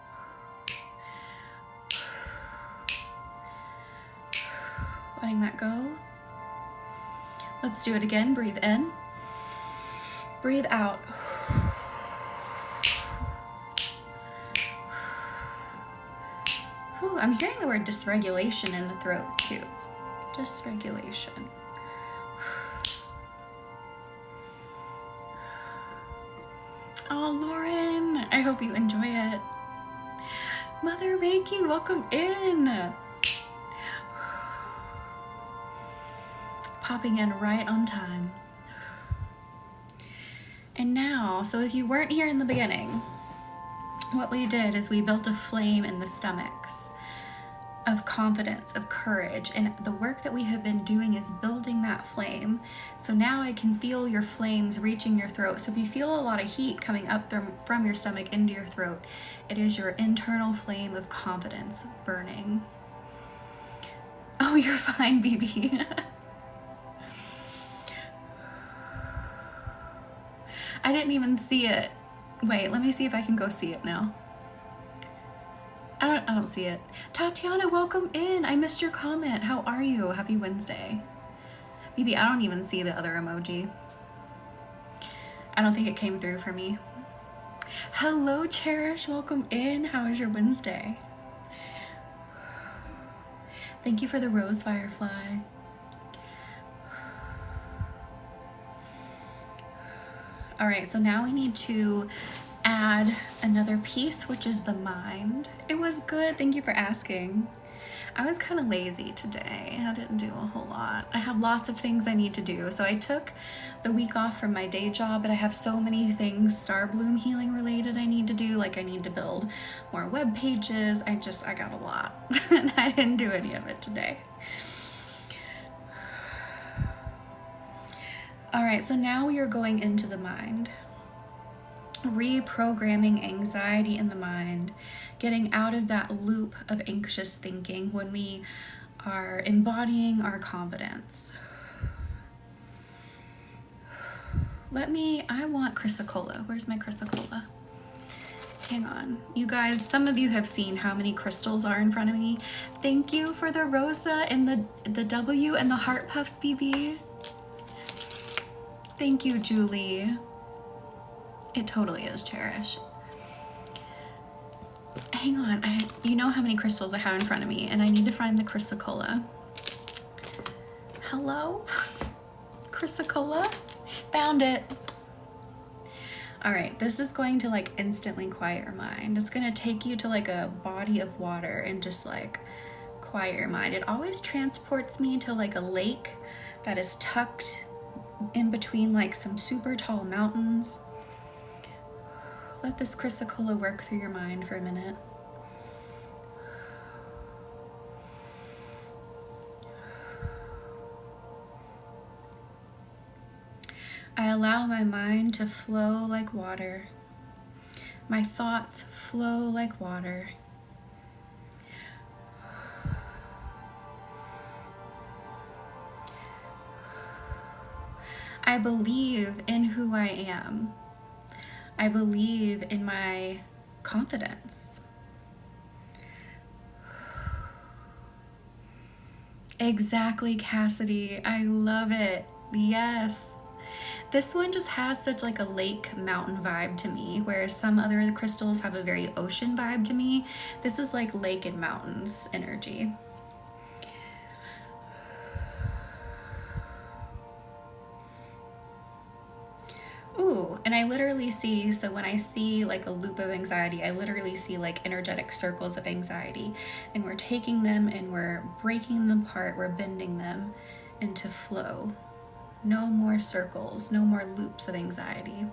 Letting that go. Let's do it again. Breathe in. Breathe out. Ooh, I'm hearing the word dysregulation in the throat too. Dysregulation. Oh, Lauren, I hope you enjoy it. Mother Reiki, welcome in. Popping in right on time. And now, so if you weren't here in the beginning, what we did is we built a flame in the stomachs of confidence, of courage, and the work that we have been doing is building that flame. So now I can feel your flames reaching your throat. So if you feel a lot of heat coming up from your stomach into your throat, it is your internal flame of confidence burning. Oh, you're fine, BB. I didn't even see it. Wait, let me see if I can go see it now. I don't see it. Tatiana, welcome in. I missed your comment. How are you? Happy Wednesday. Maybe I don't even see the other emoji. I don't think it came through for me. Hello, Cherish. Welcome in. How is your Wednesday? Thank you for the rose firefly. All right, so now we need to add another piece, which is the mind. It was good. Thank you for asking. I was kind of lazy today. I didn't do a whole lot. I have lots of things I need to do. So I took the week off from my day job, but I have so many things star bloom healing related I need to do. Like I need to build more web pages. I got a lot and I didn't do any of it today. All right, so now we are going into the mind, reprogramming anxiety in the mind, getting out of that loop of anxious thinking when we are embodying our confidence. I want chrysocolla. Where's my chrysocolla? Hang on. You guys, some of you have seen how many crystals are in front of me. Thank you for the Rosa and the W and the Heart Puffs, BB. Thank you, Julie. It totally is, Cherish. Hang on. You know how many crystals I have in front of me, and I need to find the chrysocolla. Hello? Chrysocolla? Found it. All right, this is going to like instantly quiet your mind. It's gonna take you to like a body of water and just like quiet your mind. It always transports me to like a lake that is tucked in between like some super tall mountains. Let this chrysocolla work through your mind for a minute. I allow my mind to flow like water. My thoughts flow like water. I believe in who I am. I believe in my confidence. Exactly, Cassidy. I love it. Yes. This one just has such like a lake mountain vibe to me, whereas some other crystals have a very ocean vibe to me. This is like lake and mountains energy. Ooh, and I literally see, so when I see like a loop of anxiety, I literally see like energetic circles of anxiety, and we're taking them and we're breaking them apart, we're bending them into flow. No more circles, no more loops of anxiety.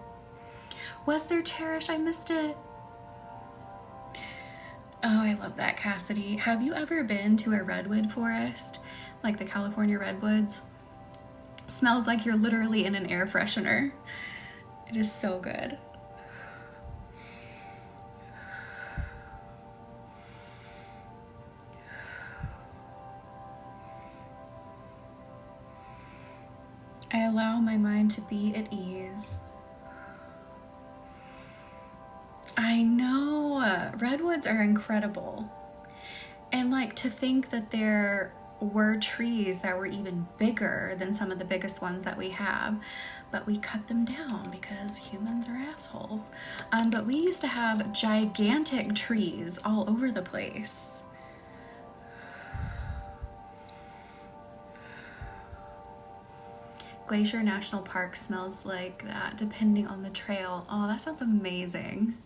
Was there, Cherish? I missed it. Oh, I love that, Cassidy. Have you ever been to a redwood forest, like the California redwoods? Smells like you're literally in an air freshener. It is so good. I allow my mind to be at ease. I know, redwoods are incredible. And like to think that there were trees that were even bigger than some of the biggest ones that we have, but we cut them down because humans are assholes. But we used to have gigantic trees all over the place. Glacier National Park smells like that, depending on the trail. Oh, that sounds amazing.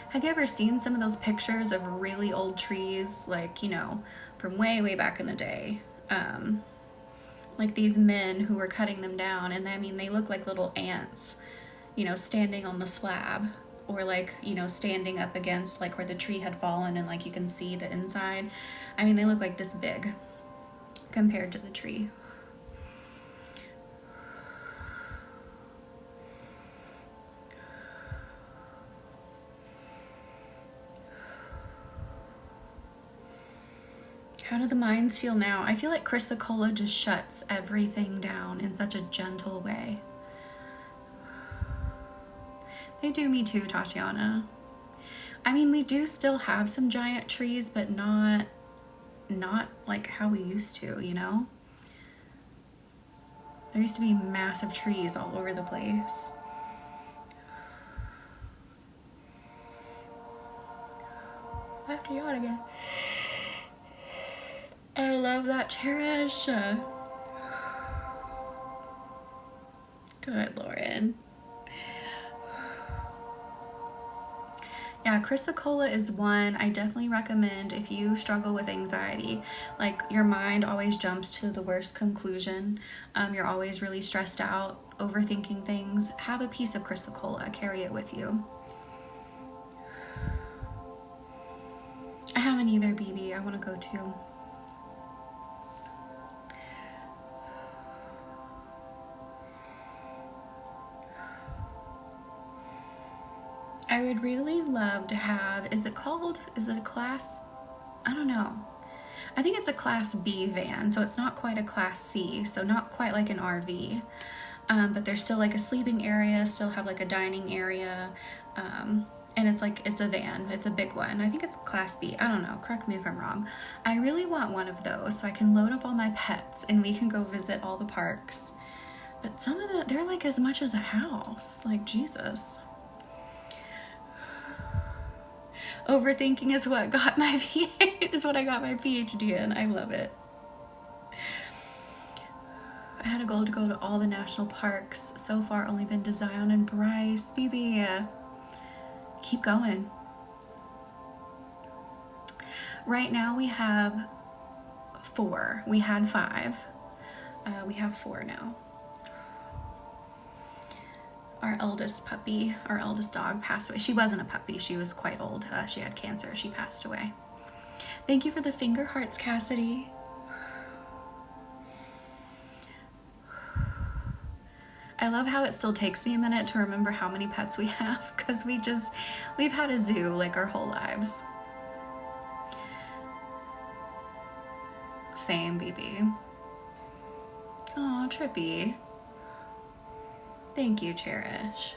Have you ever seen some of those pictures of really old trees, like, you know, from way, way back in the day? Like these men who were cutting them down, and I mean, they look like little ants, you know, standing on the slab, or like, you know, standing up against like where the tree had fallen and like you can see the inside. I mean, they look like this big compared to the tree. How do the minds feel now? I feel like chrysocolla just shuts everything down in such a gentle way. They do me too, Tatiana. I mean, we do still have some giant trees, but not like how we used to, you know? There used to be massive trees all over the place. I have to yawn again. I love that, Cherish. Good, Lauren. Yeah, chrysocolla is one I definitely recommend if you struggle with anxiety. Like your mind always jumps to the worst conclusion. You're always really stressed out, overthinking things. Have a piece of chrysocolla, carry it with you. haven't either, BB. I want to go too. I would really love to have, is it a class? I don't know. I think it's a class B van, so it's not quite a class C, so not quite like an RV. But there's still like a sleeping area, still have like a dining area. And it's a van, it's a big one. I think it's class B, I don't know, correct me if I'm wrong. I really want one of those so I can load up all my pets and we can go visit all the parks. But some of they're like as much as a house, like Jesus. Overthinking is what got my is what I got my PhD in. I love it. I had a goal to go to all the national parks. So far, only been to Zion and Bryce. BB, keep going. Right now we have 4. We had 5. We have 4 now. Our eldest puppy, our eldest dog passed away. She wasn't a puppy, she was quite old. She had cancer, she passed away. Thank you for the finger hearts, Cassidy. I love how it still takes me a minute to remember how many pets we have, because we've had a zoo like our whole lives. Same, BB. Aw, Trippy. Thank you, Cherish.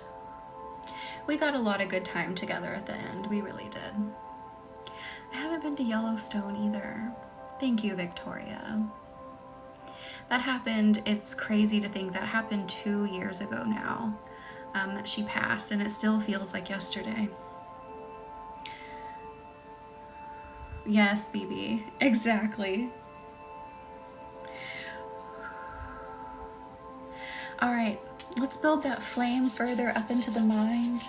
We got a lot of good time together at the end. We really did. I haven't been to Yellowstone either. Thank you, Victoria. That happened, it's crazy to think that happened 2 years ago now, that she passed, and it still feels like yesterday. Yes, BB, exactly. All right. Let's build that flame further up into the mind,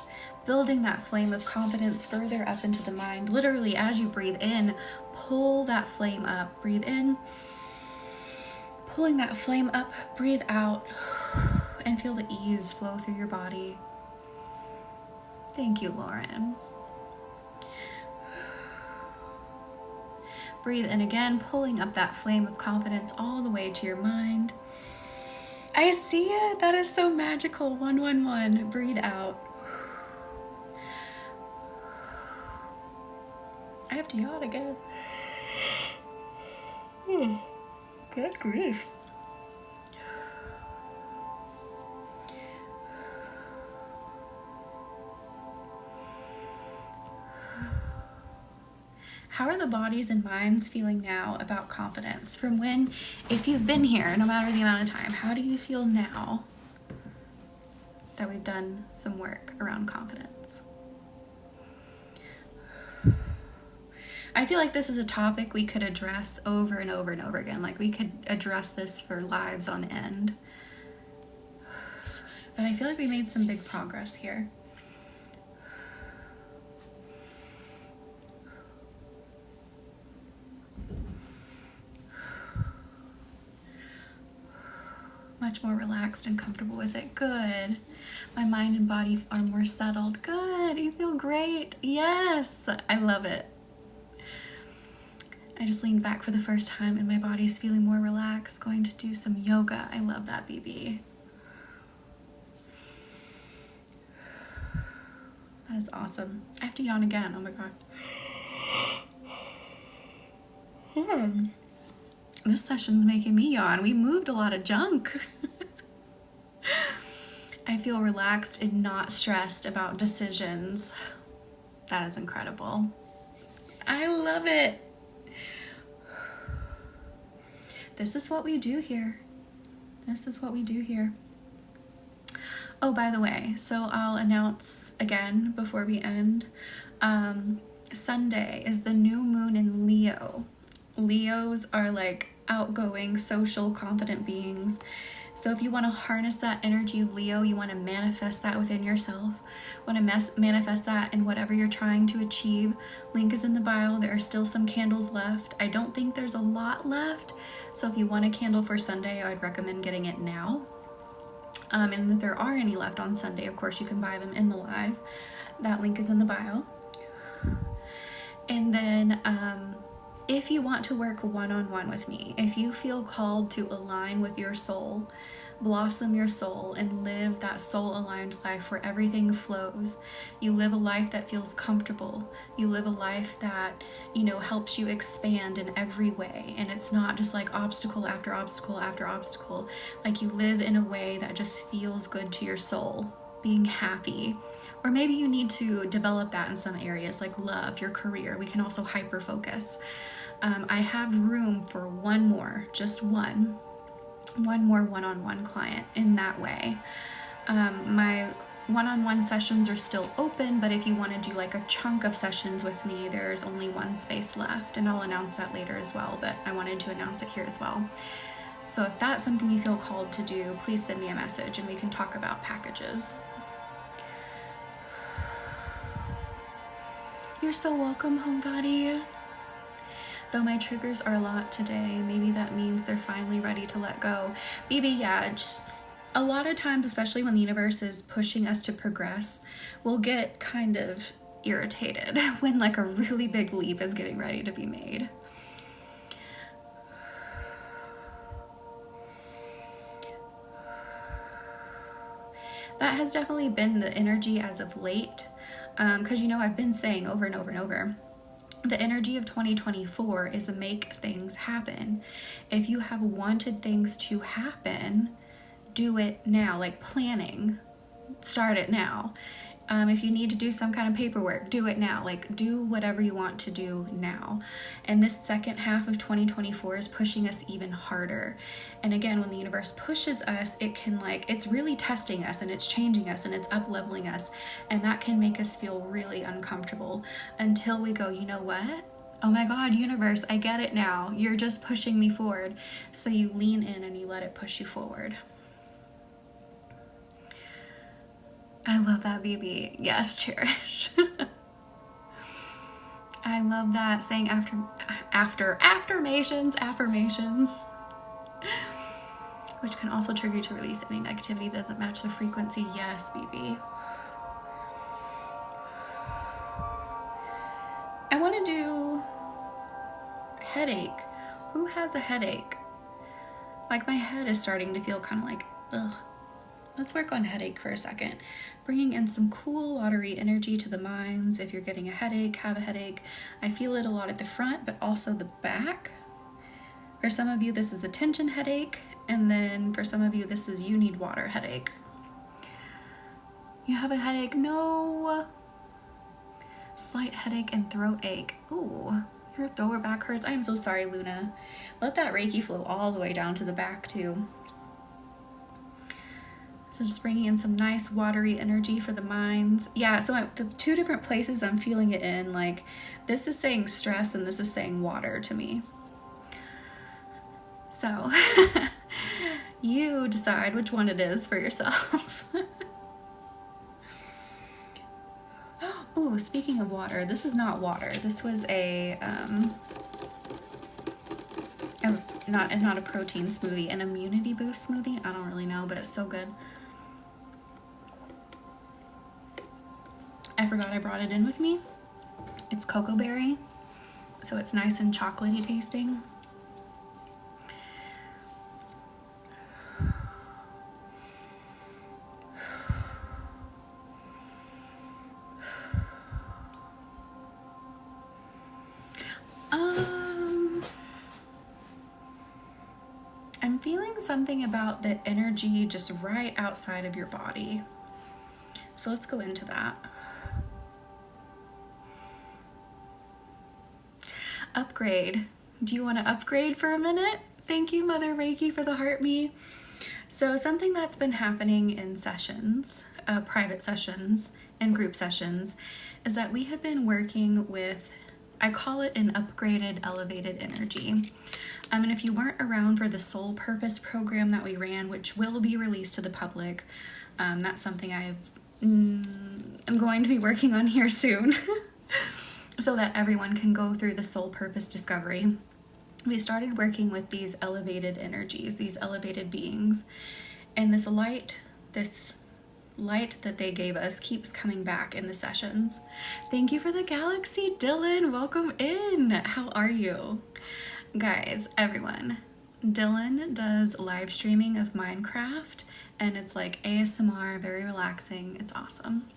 building that flame of confidence further up into the mind. Literally, as you breathe in, pull that flame up. Breathe in, pulling that flame up, breathe out, and feel the ease flow through your body. Thank you, Lauren. Breathe in again, pulling up that flame of confidence all the way to your mind. I see it. That is so magical. 111. Breathe out. I have to yawn again. Good grief. How are the bodies and minds feeling now about confidence? From when, if you've been here, no matter the amount of time, how do you feel now that we've done some work around confidence? I feel like this is a topic we could address over and over and over again. Like we could address this for lives on end. But I feel like we made some big progress here. Much more relaxed and comfortable with it. Good. My mind and body are more settled. Good. You feel great. Yes. I love it. I just leaned back for the first time and my body's feeling more relaxed. Going to do some yoga. I love that, BB. That is awesome. I have to yawn again. Oh my god. This session's making me yawn. We moved a lot of junk. I feel relaxed and not stressed about decisions. That is incredible. I love it. This is what we do here. This is what we do here. Oh, by the way, so I'll announce again before we end. Sunday is the new moon in Leo. Leos are like outgoing, social, confident beings. So if you want to harness that energy of Leo, you want to manifest that within yourself, want to manifest that in whatever you're trying to achieve, link is in the bio. There are still some candles left. I don't think there's a lot left. So if you want a candle for Sunday, I'd recommend getting it now. And if there are any left on Sunday, of course, you can buy them in the live. That link is in the bio. And then if you want to work one-on-one with me, if you feel called to align with your soul, blossom your soul, and live that soul-aligned life where everything flows, you live a life that feels comfortable, you live a life that, you know, helps you expand in every way, and it's not just like obstacle after obstacle after obstacle, like you live in a way that just feels good to your soul, being happy. Or maybe you need to develop that in some areas like love, your career. We can also hyper focus. I have room for one more, just one more one-on-one client in that way. My one-on-one sessions are still open, but if you want to do like a chunk of sessions with me, there's only one space left, and I'll announce that later as well, but I wanted to announce it here as well. So if that's something you feel called to do, please send me a message and we can talk about packages. You're so welcome, homebody. Though my triggers are a lot today, maybe that means they're finally ready to let go. BB, yeah, just a lot of times, especially when the universe is pushing us to progress, we'll get kind of irritated when like a really big leap is getting ready to be made. That has definitely been the energy as of late. Because, you know, I've been saying over and over and over, the energy of 2024 is to make things happen. If you have wanted things to happen, do it now, like planning, start it now. If you need to do some kind of paperwork, do it now. Like, do whatever you want to do now. And this second half of 2024 is pushing us even harder. And again, when the universe pushes us, it can it's really testing us, and it's changing us, and it's up-leveling us. And that can make us feel really uncomfortable until we go, you know what? Oh my God, universe, I get it now. You're just pushing me forward. So you lean in and you let it push you forward. I love that, BB. Yes, cherish. I love that, saying affirmations, which can also trigger you to release any negativity that doesn't match the frequency. Yes, BB. I want to do headache. Who has a headache? Like, my head is starting to feel kind of like, ugh. Let's work on headache for a second. Bringing in some cool, watery energy to the minds. If you're getting a headache, have a headache. I feel it a lot at the front, but also the back. For some of you, this is a tension headache. And then for some of you, this is you need water headache. You have a headache? No. Slight headache and throat ache. Ooh, your lower back hurts. I am so sorry, Luna. Let that Reiki flow all the way down to the back, too. So just bringing in some nice watery energy for the minds. Yeah, so the two different places I'm feeling it in, like this is saying stress and this is saying water to me. So you decide which one it is for yourself. Ooh, speaking of water, this is not water. This was not a protein smoothie, an immunity boost smoothie. I don't really know, but it's so good. I forgot I brought it in with me. It's cocoa berry, so it's nice and chocolatey tasting. I'm feeling something about the energy just right outside of your body. So let's go into that. Upgrade. Do you want to upgrade for a minute? Thank you, Mother Reiki, for the heart me. So something that's been happening in sessions, private sessions and group sessions, is that we have been working with, I call it an upgraded, elevated energy. And if you weren't around for the Soul Purpose program that we ran, which will be released to the public, that's something I'm going to be working on here soon. So that everyone can go through the soul purpose discovery. We started working with these elevated energies, these elevated beings, and this light, this light that they gave us keeps coming back in the sessions. Thank you for the galaxy, Dylan. Welcome in. How are you? Guys, everyone, Dylan does live streaming of Minecraft, and it's like ASMR, very relaxing. It's awesome.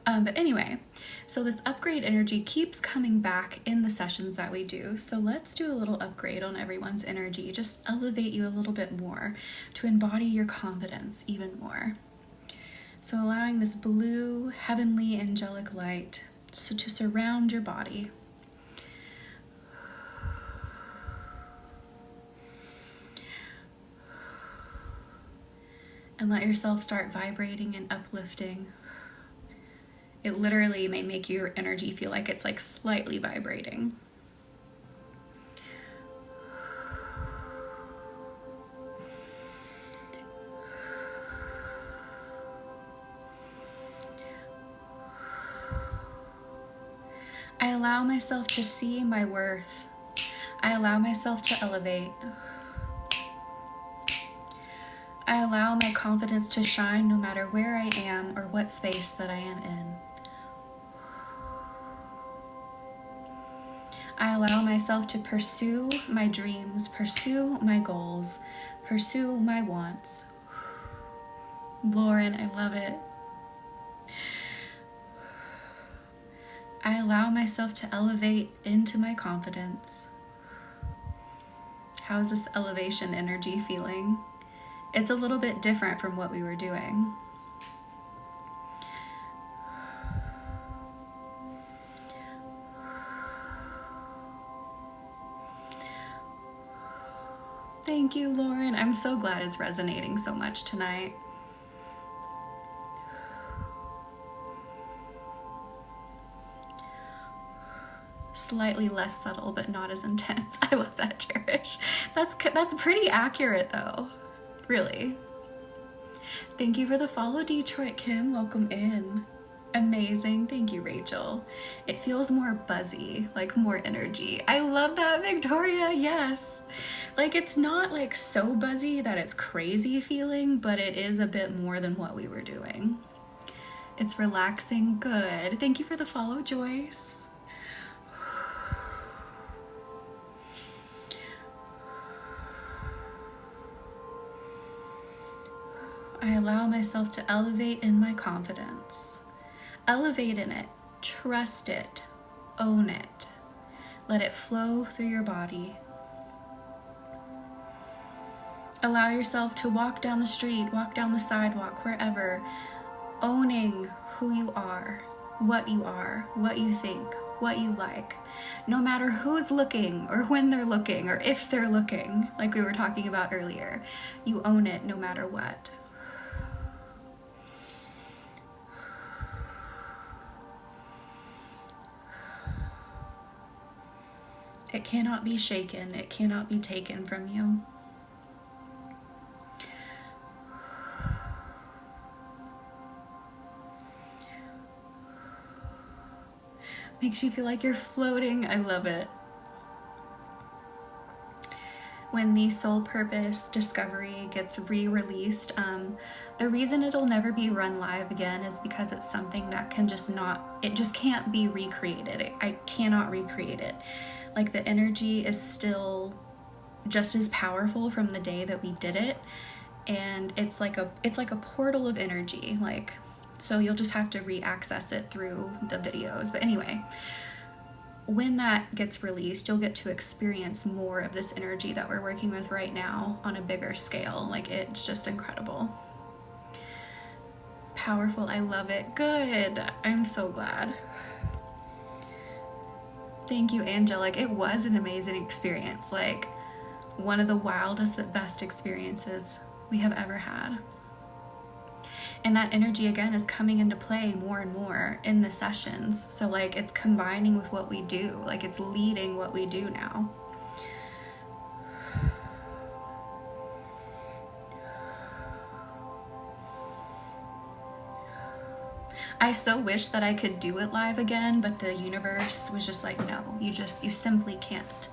But anyway, so this upgrade energy keeps coming back in the sessions that we do. So let's do a little upgrade on everyone's energy, just elevate you a little bit more to embody your confidence even more. So allowing this blue, heavenly, angelic light to surround your body. And let yourself start vibrating and uplifting. It literally may make your energy feel like it's like slightly vibrating. I allow myself to see my worth. I allow myself to elevate. I allow my confidence to shine no matter where I am or what space that I am in. I allow myself to pursue my dreams, pursue my goals, pursue my wants. Lauren, I love it. I allow myself to elevate into my confidence. How's this elevation energy feeling? It's a little bit different from what we were doing. Thank you, Lauren. I'm so glad it's resonating so much tonight. Slightly less subtle, but not as intense. I love that, Cherish. That's pretty accurate, though. Really. Thank you for the follow, Detroit Kim. Welcome in. Amazing. Thank you, Rachel. It feels more buzzy, like more energy. I love that, Victoria. Yes. Like it's not like so buzzy that it's crazy feeling, but it is a bit more than what we were doing. It's relaxing. Good. Thank you for the follow, Joyce. I allow myself to elevate in my confidence. Elevate in it, trust it, own it. Let it flow through your body. Allow yourself to walk down the street, walk down the sidewalk, wherever, owning who you are, what you think, what you like. No matter who's looking or when they're looking or if they're looking, like we were talking about earlier, you own it no matter what. It cannot be shaken. It cannot be taken from you. Makes you feel like you're floating. I love it. When the soul purpose discovery gets re-released, the reason it'll never be run live again is because it's something that can it just can't be recreated. I cannot recreate it. Like the energy is still just as powerful from the day that we did it, and it's like a portal of energy. Like, so you'll just have to re-access it through the videos. But anyway, when that gets released, you'll get to experience more of this energy that we're working with right now on a bigger scale. Like, it's just incredible. Powerful. I love it. Good. I'm so glad. Thank you, Angelic. It was an amazing experience. Like, one of the wildest but best experiences we have ever had. And that energy, again, is coming into play more and more in the sessions. So, like, it's combining with what we do. Like, it's leading what we do now. I so wish that I could do it live again, but the universe was just like, no, you simply can't.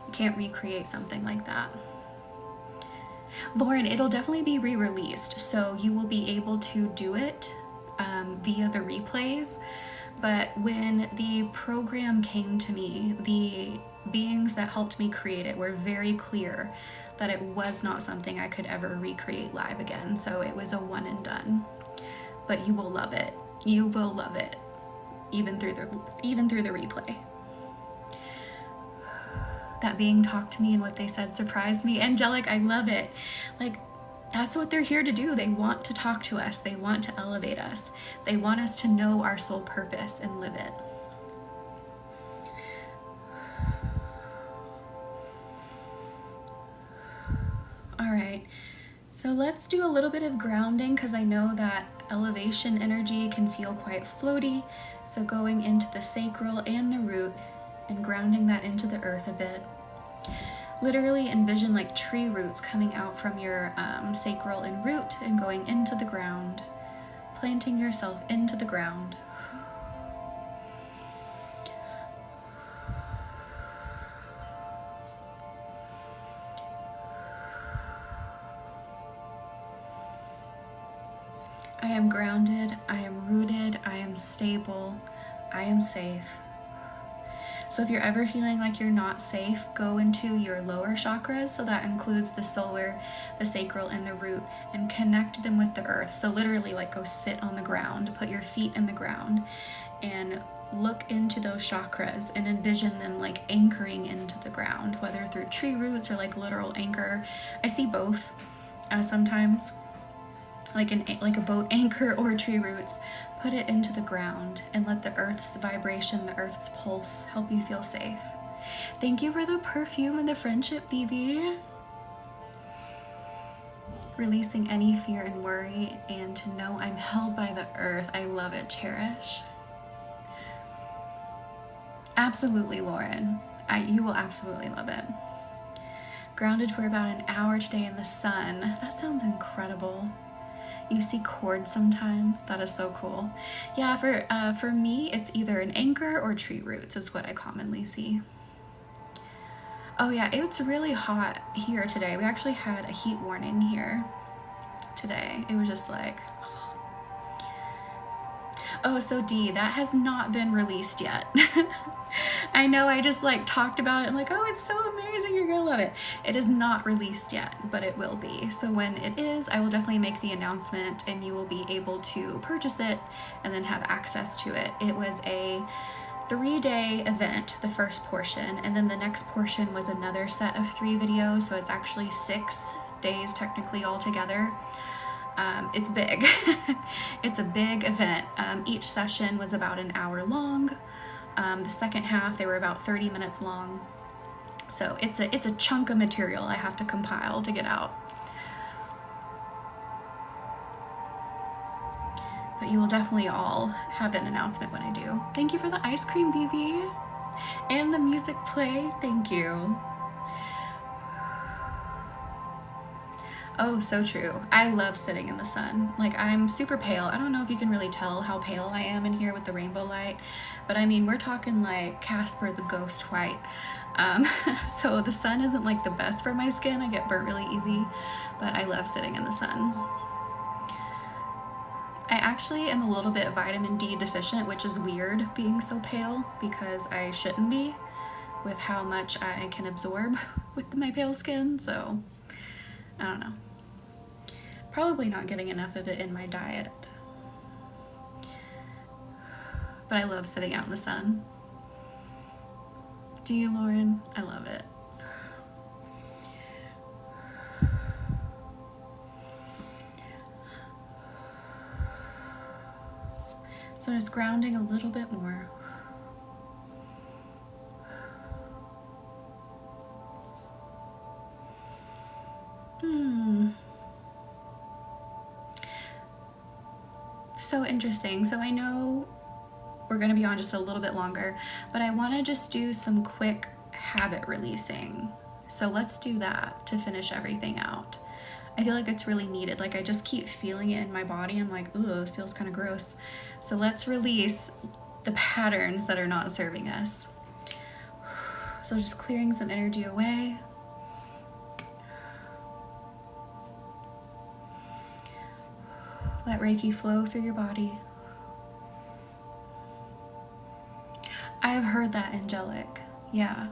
You can't recreate something like that. Lauren, it'll definitely be re-released, so you will be able to do it via the replays. But when the program came to me, the beings that helped me create it were very clear that it was not something I could ever recreate live again. So it was a one and done. But you will love it. You will love it, even through the replay. That being talked to me and what they said surprised me. Angelic, I love it. Like, that's what they're here to do. They want to talk to us. They want to elevate us. They want us to know our soul purpose and live it. All right, so let's do a little bit of grounding because I know that elevation energy can feel quite floaty. So going into the sacral and the root and grounding that into the earth a bit. Literally envision like tree roots coming out from your sacral and root and going into the ground, planting yourself into the ground. I am grounded, I am rooted, I am stable, I am safe. So if you're ever feeling like you're not safe, go into your lower chakras. So that includes the solar, the sacral, and the root, and connect them with the earth. So literally like go sit on the ground, put your feet in the ground, and look into those chakras and envision them like anchoring into the ground, whether through tree roots or like literal anchor. I see both sometimes, like a boat anchor or tree roots. Put it into the ground and let the earth's vibration, the earth's pulse help you feel safe. Thank you for the perfume and the friendship, BB. Releasing any fear and worry, and to know I'm held by the earth. I love it, Cherish. Absolutely, Lauren. You will absolutely love it. Grounded for about an hour today in the sun. That sounds incredible. You see cords sometimes. That is so cool. Yeah, for me, it's either an anchor or tree roots is what I commonly see. Oh yeah, it's really hot here today. We actually had a heat warning here today. It was just like, oh, so D, that has not been released yet. I know I just like talked about it. I'm like, oh, it's so amazing. You're gonna love it. It is not released yet, but it will be. So when it is, I will definitely make the announcement and you will be able to purchase it and then have access to it. It was a 3-day event, the first portion, and then the next portion was another set of 3 videos. So it's actually 6 days technically altogether. It's big. It's a big event. Each session was about an hour long. The second half, they were about 30 minutes long. So it's a chunk of material I have to compile to get out. But you will definitely all have an announcement when I do. Thank you for the ice cream, BB. And the music play. Thank you. Oh, so true. I love sitting in the sun. Like, I'm super pale. I don't know if you can really tell how pale I am in here with the rainbow light, but I mean, we're talking like Casper the Ghost white. So the sun isn't like the best for my skin. I get burnt really easy, but I love sitting in the sun. I actually am a little bit vitamin D deficient, which is weird being so pale because I shouldn't be with how much I can absorb with my pale skin. So I don't know. Probably not getting enough of it in my diet. But I love sitting out in the sun. Do you, Lauren? I love it. So just grounding a little bit more. So interesting. So I know we're going to be on just a little bit longer, but I want to just do some quick habit releasing. So let's do that to finish everything out. I feel like it's really needed. Like I just keep feeling it in my body. I'm like, ooh, it feels kind of gross. So let's release the patterns that are not serving us. So just clearing some energy away. Let Reiki flow through your body. I have heard that, angelic. Yeah.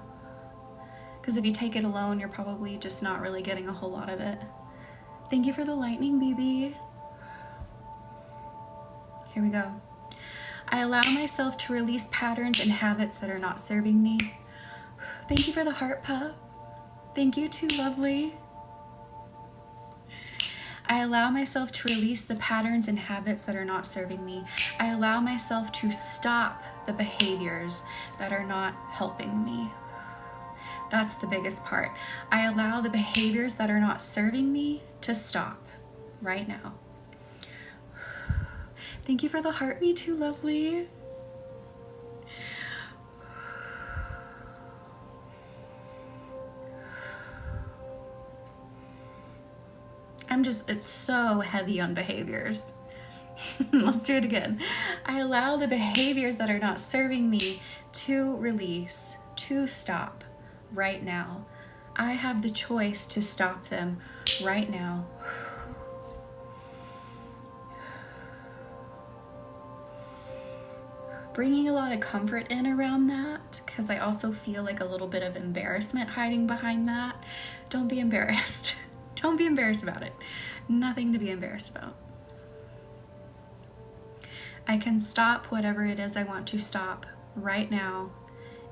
Because if you take it alone, you're probably just not really getting a whole lot of it. Thank you for the lightning, BB. Here we go. I allow myself to release patterns and habits that are not serving me. Thank you for the heart pup. Thank you too, lovely. I allow myself to release the patterns and habits that are not serving me. I allow myself to stop the behaviors that are not helping me. That's the biggest part. I allow the behaviors that are not serving me to stop right now. Thank you for the heart, me too, lovely. It's so heavy on behaviors. Let's do it again. I allow the behaviors that are not serving me to release, to stop right now. I have the choice to stop them right now. Bringing a lot of comfort in around that, because I also feel like a little bit of embarrassment hiding behind that. Don't be embarrassed. Don't be embarrassed about it. Nothing to be embarrassed about. I can stop whatever it is I want to stop right now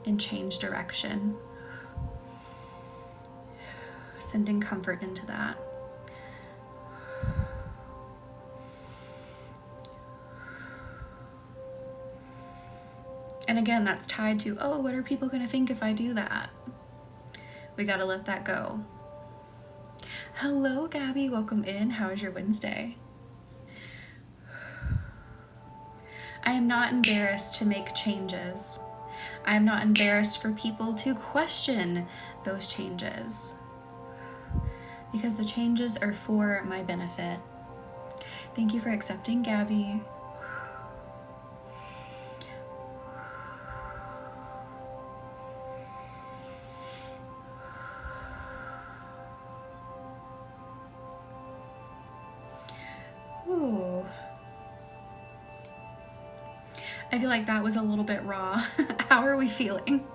and change direction. Sending comfort into that. And again, that's tied to, oh, what are people going to think if I do that? We got to let that go. Hello, Gabby. Welcome in. How is your Wednesday? I am not embarrassed to make changes. I am not embarrassed for people to question those changes, because the changes are for my benefit. Thank you for accepting, Gabby. Ooh. I feel like that was a little bit raw. How are we feeling?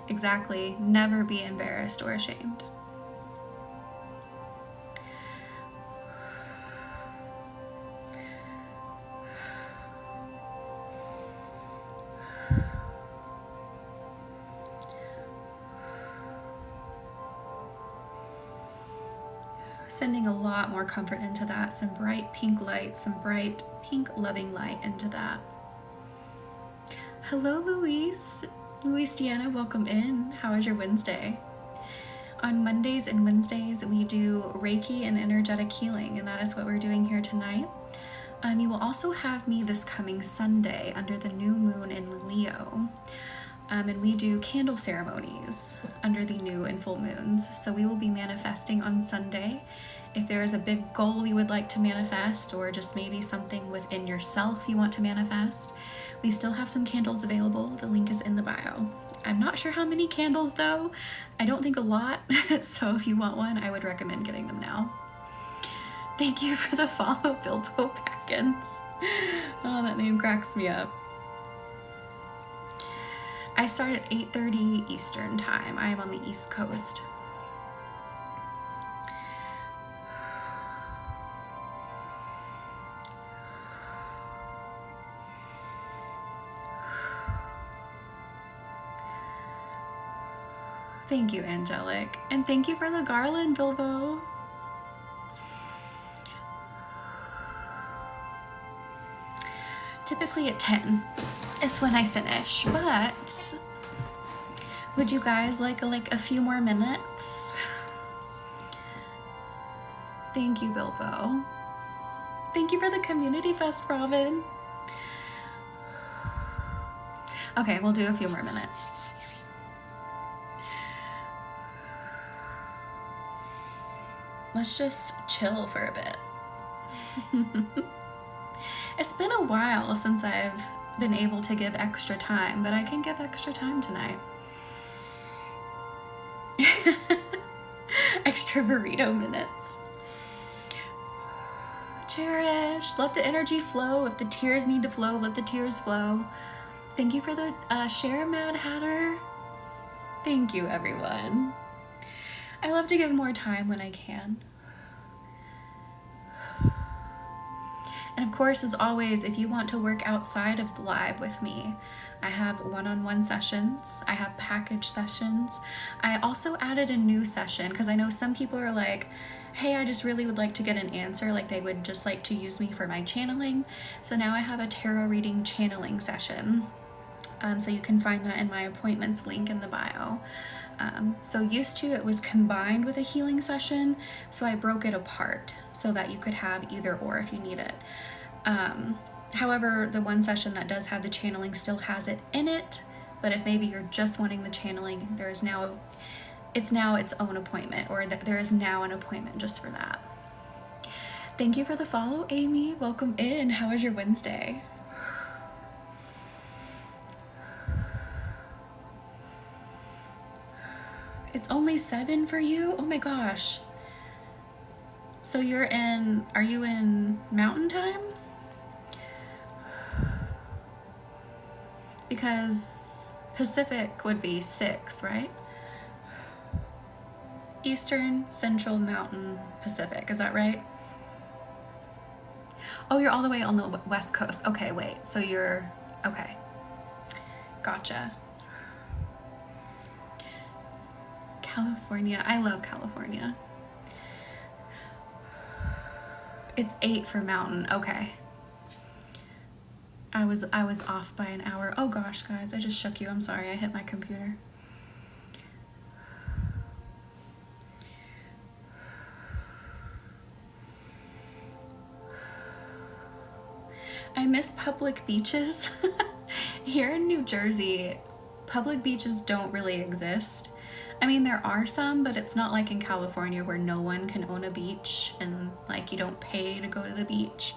Exactly. Never be embarrassed or ashamed. Sending a lot more comfort into that. Some bright pink light, some bright pink loving light into that. Hello, Louise. Louise Deanna, welcome in. How is your Wednesday? On Mondays and Wednesdays, we do Reiki and energetic healing, and that is what we're doing here tonight. You will also have me this coming Sunday under the new moon in Leo. And we do candle ceremonies under the new and full moons. So we will be manifesting on Sunday. If there is a big goal you would like to manifest, or just maybe something within yourself you want to manifest, we still have some candles available. The link is in the bio. I'm not sure how many candles though. I don't think a lot. So if you want one, I would recommend getting them now. Thank you for the follow, Bilbo Baggins. Oh, that name cracks me up. I start at 8:30 Eastern time. I am on the East Coast. Thank you, Angelic. And thank you for the garland, Bilbo. Typically at 10 is when I finish, but would you guys like a few more minutes? Thank you, Bilbo. Thank you for the community fest, Robin. Okay, we'll do a few more minutes. Let's just chill for a bit. It's been a while since I've been able to give extra time, but I can give extra time tonight. Extra burrito minutes. Cherish. Let the energy flow. If the tears need to flow, let the tears flow. Thank you for the share, Mad Hatter. Thank you, everyone. I love to give more time when I can. And of course, as always, if you want to work outside of the live with me, I have one-on-one sessions. I have package sessions. I also added a new session because I know some people are like, hey, I just really would like to get an answer. Like they would just like to use me for my channeling. So now I have a tarot reading channeling session. So you can find that in my appointments link in the bio. So used to it was combined with a healing session, so I broke it apart so that you could have either or if you need it. However, the one session that does have the channeling still has it in it, but if maybe you're just wanting the channeling, it's now its own appointment, or there is now an appointment just for that. Thank you for the follow, Amy. Welcome in. How was your Wednesday? It's only 7 for you? Oh my gosh. So are you in Mountain Time? Because Pacific would be 6, right? Eastern, Central, Mountain, Pacific, is that right? Oh, you're all the way on the West Coast. Okay, wait, so okay. Gotcha. California, I love California. It's 8 for Mountain, okay. I was off by an hour. Oh gosh, guys, I just shook you. I'm sorry, I hit my computer. I miss public beaches. Here in New Jersey, public beaches don't really exist. I mean, there are some, but it's not like in California where no one can own a beach and like you don't pay to go to the beach.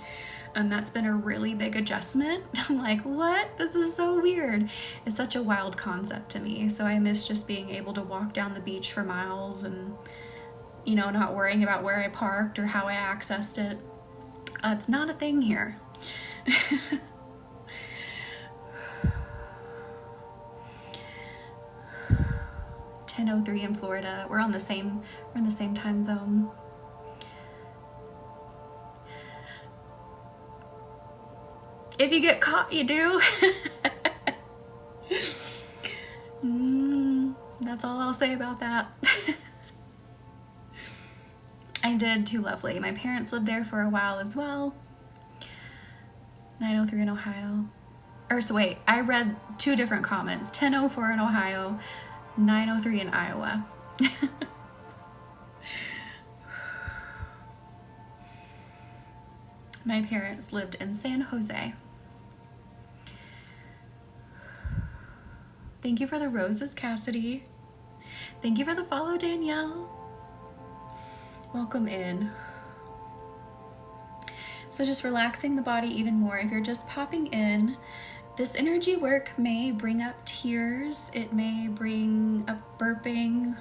That's been a really big adjustment. I'm like, what? This is so weird. It's such a wild concept to me. So I miss just being able to walk down the beach for miles and, you know, not worrying about where I parked or how I accessed it. It's not a thing here. 10:03 in Florida. We're in the same time zone. If you get caught, you do. That's all I'll say about that. I did too, lovely. My parents lived there for a while as well. 9:03 in Ohio. Or so wait, I read 2 different comments. 10:04 in Ohio, 9:03 in Iowa. My parents lived in San Jose. Thank you for the roses, Cassidy. Thank you for the follow, Danielle. Welcome in. So just relaxing the body even more. If you're just popping in, this energy work may bring up tears. It may bring up burping.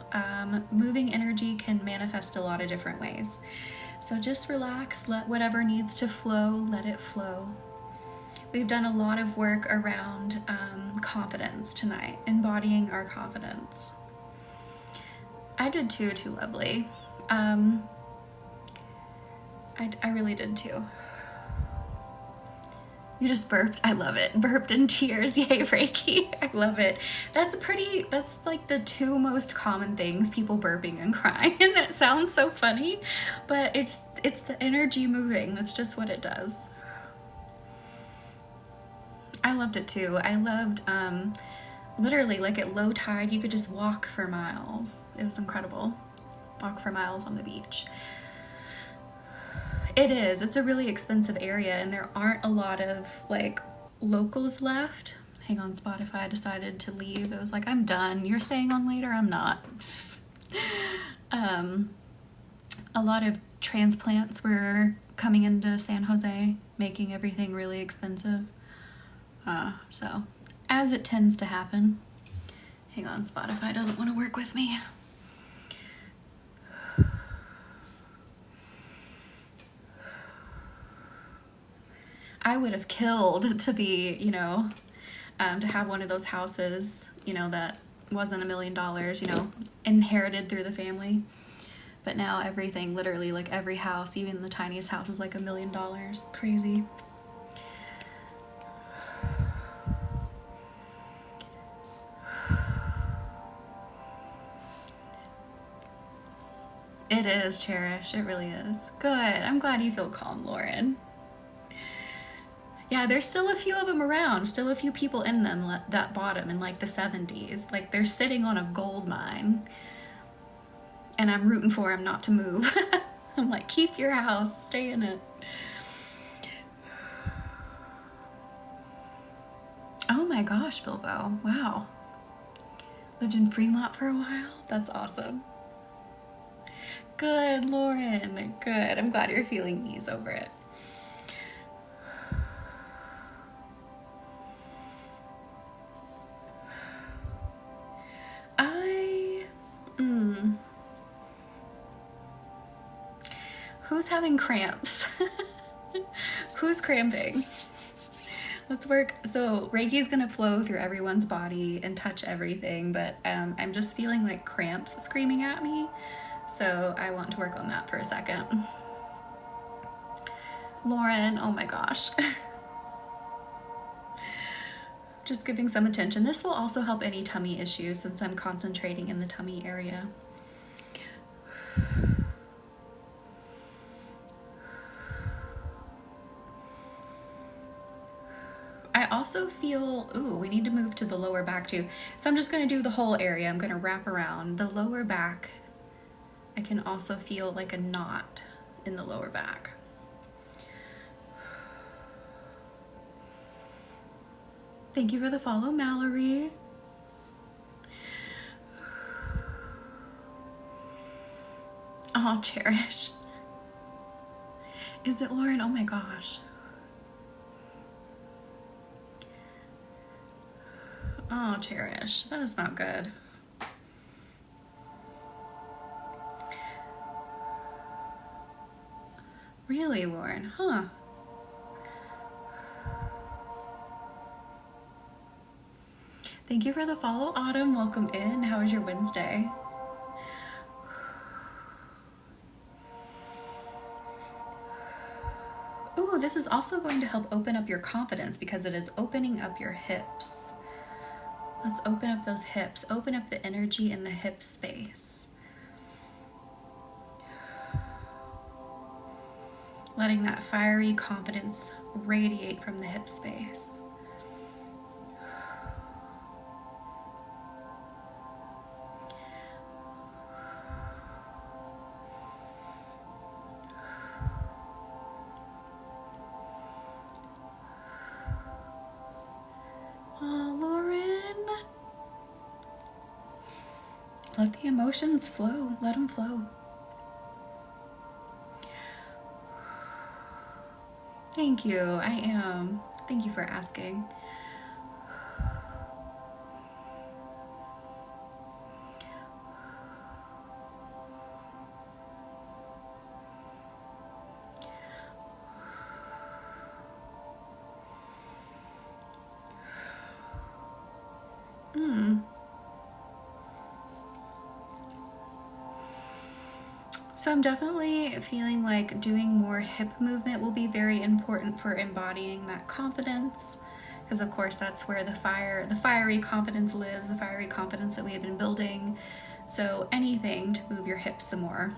Moving energy can manifest a lot of different ways. So just relax, let whatever needs to flow, let it flow. We've done a lot of work around confidence tonight, embodying our confidence. I did too, lovely. I really did too. You just burped. I love it. Burped in tears. Yay, Reiki. I love it. That's like the 2 most common things, people burping and crying. And that sounds so funny, but it's the energy moving. That's just what it does. I loved it too. I loved, literally like at low tide, you could just walk for miles. It was incredible. Walk for miles on the beach. It is. It's a really expensive area and there aren't a lot of like locals left. Hang on, Spotify decided to leave. It was like, I'm done. You're staying on later? I'm not. A lot of transplants were coming into San Jose, making everything really expensive. So, as it tends to happen. Hang on, Spotify doesn't want to work with me. I would have killed to be, you know, to have one of those houses, you know, that wasn't $1 million, you know, inherited through the family. But now everything, literally, like every house, even the tiniest house, is like $1 million. Crazy. It is, Cherish. It really is. Good. I'm glad you feel calm, Lauren. Yeah, there's still a few of them around. Still a few people in them, that bottom in like the 70s. Like they're sitting on a gold mine. And I'm rooting for them not to move. I'm like, keep your house. Stay in it. Oh my gosh, Bilbo. Wow. Lived in Fremont for a while? That's awesome. Good, Lauren. Good. I'm glad you're feeling ease over it. Who's having cramps? Who's cramping? Let's work. So Reiki's gonna flow through everyone's body and touch everything, but I'm just feeling like cramps screaming at me. So I want to work on that for a second. Lauren, oh my gosh. Just giving some attention. This will also help any tummy issues since I'm concentrating in the tummy area. I also feel, ooh, we need to move to the lower back too. So I'm just gonna do the whole area. I'm gonna wrap around the lower back. I can also feel like a knot in the lower back. Thank you for the follow, Mallory. Oh, Cherish. Is it Lauren? Oh my gosh. Oh, Cherish. That is not good. Really, Lauren? Huh. Thank you for the follow, Autumn. Welcome in. How was your Wednesday? Ooh, this is also going to help open up your confidence because it is opening up your hips. Let's open up those hips. Open up the energy in the hip space. Letting that fiery confidence radiate from the hip space. Oh, Lauren. Let the emotions flow. Let them flow. Thank you. I am. Thank you for asking. So I'm definitely feeling like doing more hip movement will be very important for embodying that confidence, because of course that's where the fiery confidence lives, the fiery confidence that we have been building. So anything to move your hips some more.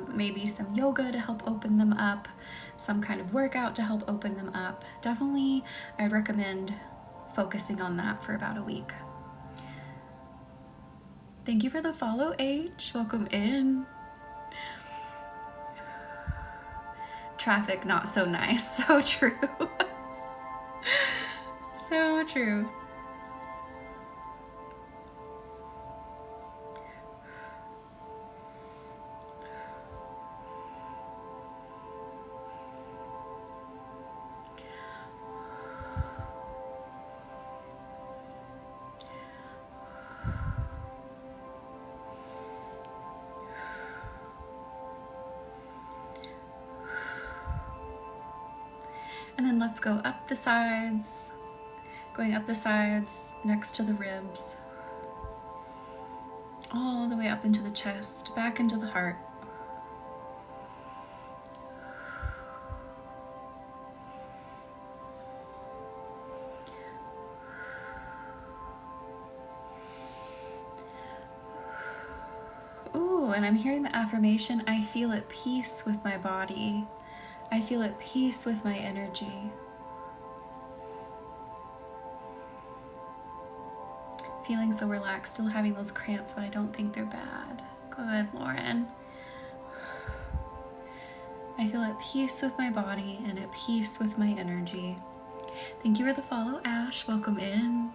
Maybe some yoga to help open them up, some kind of workout to help open them up. Definitely, I'd recommend focusing on that for about a week. Thank you for the follow, H. Welcome in. Traffic not so nice. So true. So true. And then let's go up the sides, going up the sides next to the ribs, all the way up into the chest, back into the heart. Ooh, and I'm hearing the affirmation, I feel at peace with my body. I feel at peace with my energy. Feeling so relaxed, still having those cramps, but I don't think they're bad. Good, Lauren. I feel at peace with my body and at peace with my energy. Thank you for the follow, Ash. Welcome in.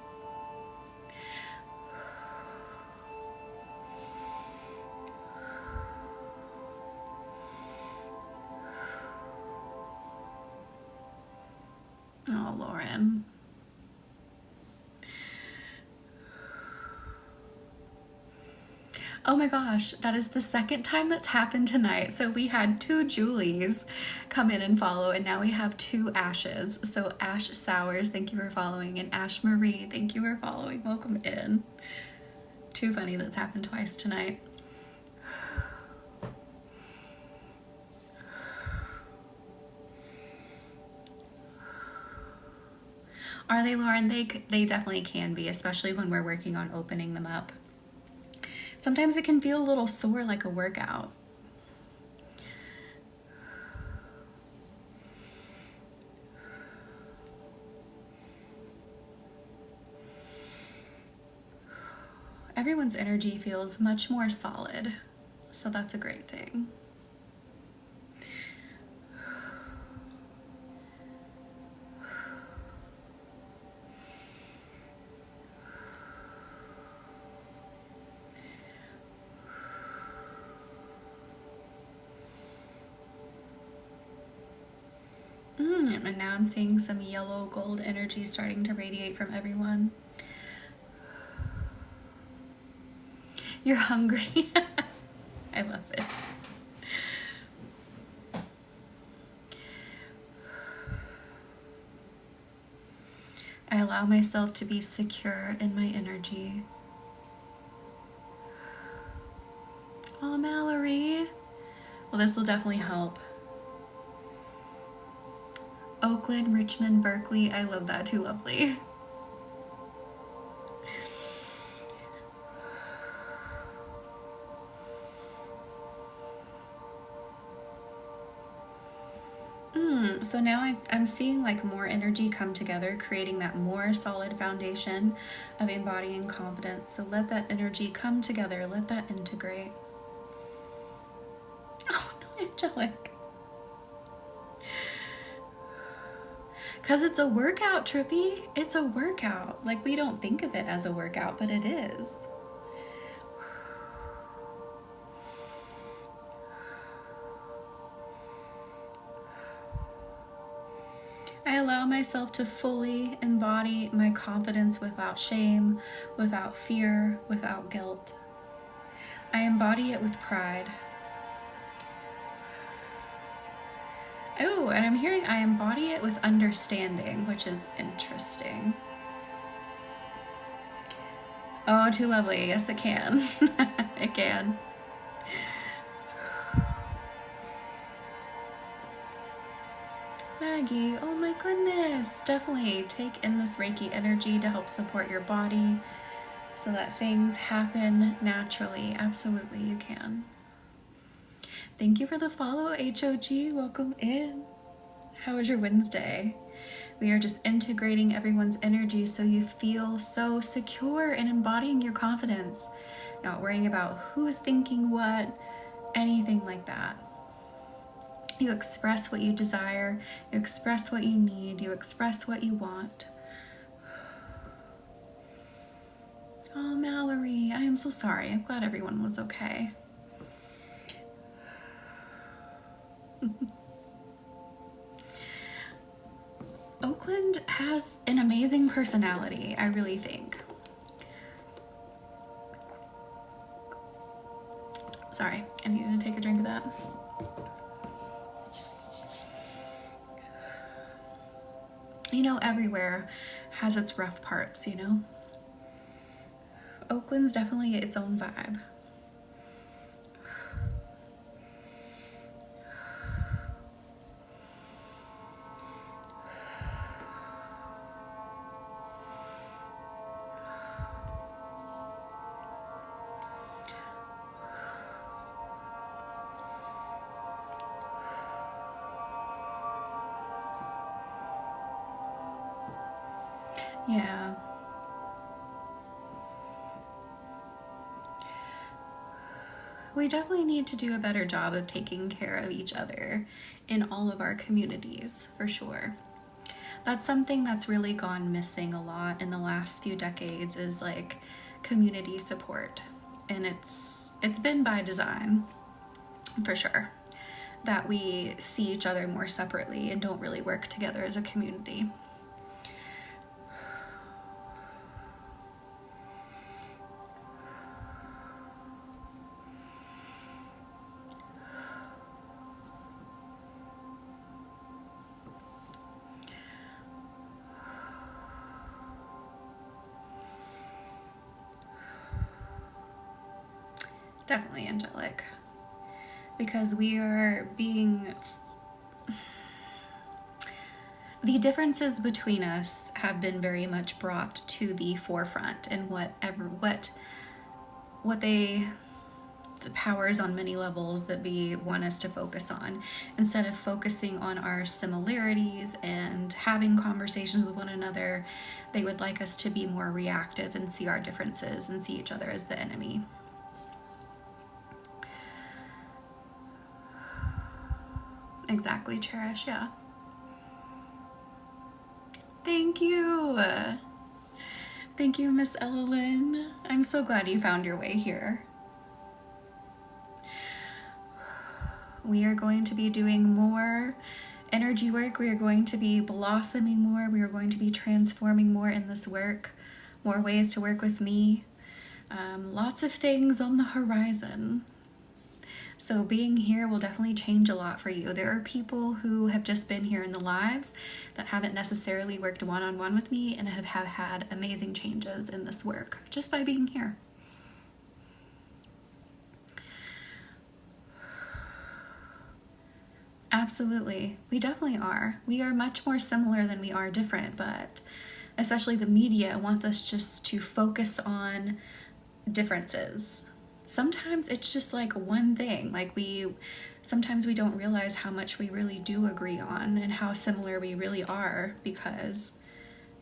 Oh, Lauren. Oh my gosh, that is the second time that's happened tonight. So we had 2 Julies come in and follow, and now we have 2 Ashes. So Ash Sowers, thank you for following, and Ash Marie, thank you for following. Welcome in. Too funny that's happened twice tonight. Are they, Lauren? They definitely can be, especially when we're working on opening them up. Sometimes it can feel a little sore, like a workout. Everyone's energy feels much more solid, so that's a great thing. And now I'm seeing some yellow gold energy starting to radiate from everyone. You're hungry. I love it. I allow myself to be secure in my energy. Oh, Mallory. Well, this will definitely help. Oakland, Richmond, Berkeley. I love that too. Lovely. So now I'm seeing like more energy come together, creating that more solid foundation of embodying confidence. So let that energy come together. Let that integrate. Oh no, Angelic. Because it's a workout, Trippy. It's a workout. Like, we don't think of it as a workout, but it is. I allow myself to fully embody my confidence without shame, without fear, without guilt. I embody it with pride. Oh, and I'm hearing I embody it with understanding, which is interesting. Oh, too lovely. Yes, it can. It can. Maggie, oh my goodness. Definitely take in this Reiki energy to help support your body so that things happen naturally. Absolutely, you can. Thank you for the follow, HOG. Welcome in. How was your Wednesday? We are just integrating everyone's energy so you feel so secure in embodying your confidence, not worrying about who's thinking what, anything like that. You express what you desire, you express what you need, you express what you want. Oh, Mallory, I am so sorry. I'm glad everyone was okay. Oakland has an amazing personality, I really think. Sorry, I needed to take a drink of that. You know, everywhere has its rough parts, you know? Oakland's definitely its own vibe. Yeah. We definitely need to do a better job of taking care of each other in all of our communities, for sure. That's something that's really gone missing a lot in the last few decades, is like community support. And it's been by design, for sure, that we see each other more separately and don't really work together as a community. Definitely angelic. Because we are being... The differences between us have been very much brought to the forefront, and what they, the powers on many levels that we want us to focus on, instead of focusing on our similarities and having conversations with one another. They would like us to be more reactive and see our differences and see each other as the enemy. Exactly, Cherish, yeah. Thank you. Thank you, Miss Ellen. I'm so glad you found your way here. We are going to be doing more energy work. We are going to be blossoming more. We are going to be transforming more in this work. More ways to work with me. Lots of things on the horizon. So being here will definitely change a lot for you. There are people who have just been here in the lives that haven't necessarily worked one-on-one with me and have had amazing changes in this work just by being here. Absolutely. We definitely are. We are much more similar than we are different, but especially the media wants us just to focus on differences. Sometimes it's just like one thing. Like sometimes we don't realize how much we really do agree on and how similar we really are, because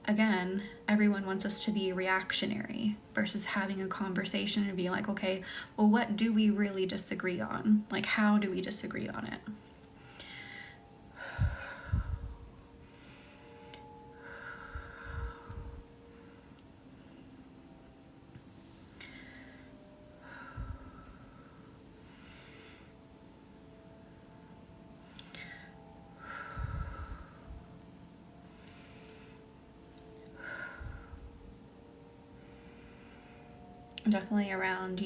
again, everyone wants us to be reactionary versus having a conversation and being like, okay, well, what do we really disagree on? Like, how do we disagree on it? Definitely around,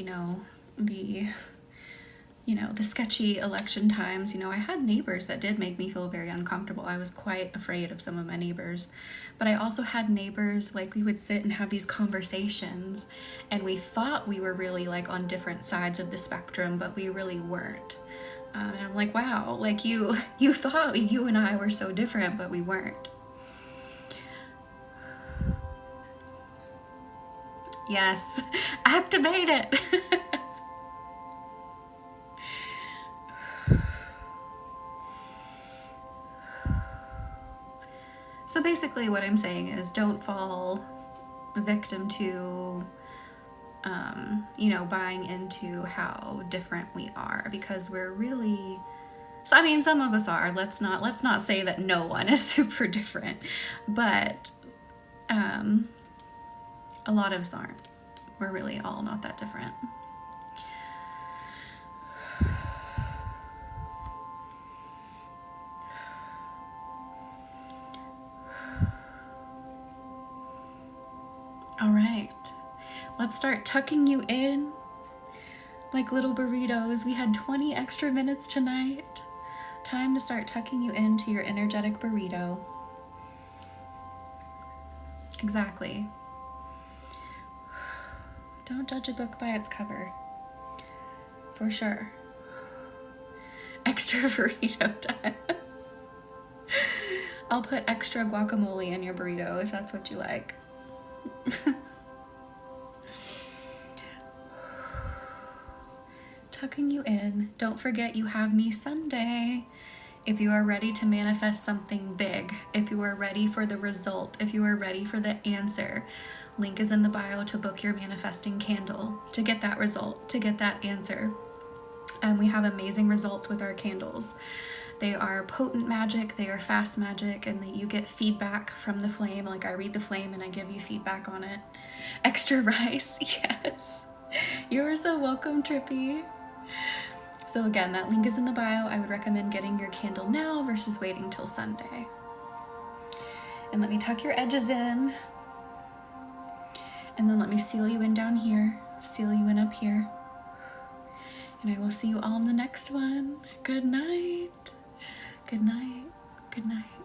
the sketchy election times, I had neighbors that did make me feel very uncomfortable. I was quite afraid of some of my neighbors. But I also had neighbors, like, we would sit and have these conversations, and we thought we were really, like, on different sides of the spectrum, but we really weren't. And I'm like, wow, like, you thought you and I were so different, but we weren't. Yes, activate it. So basically what I'm saying is, don't fall victim to, buying into how different we are, because we're really, so I mean, some of us are, let's not say that no one is super different, but a lot of us aren't. We're really all not that different. All right, let's start tucking you in like little burritos. We had 20 extra minutes tonight. Time to start tucking you into your energetic burrito. Exactly. Don't judge a book by its cover. For sure. Extra burrito time. I'll put extra guacamole in your burrito if that's what you like. Tucking you in. Don't forget you have me Sunday. If you are ready to manifest something big, if you are ready for the result, if you are ready for the answer, link is in the bio to book your manifesting candle, to get that result, to get that answer. And we have amazing results with our candles. They are potent magic, they are fast magic, and you get feedback from the flame. Like I read the flame and I give you feedback on it. Extra rice, yes. You're so welcome, Trippy. So again, that link is in the bio. I would recommend getting your candle now versus waiting till Sunday. And let me tuck your edges in. And then let me seal you in down here, seal you in up here. And I will see you all in the next one. Good night. Good night. Good night.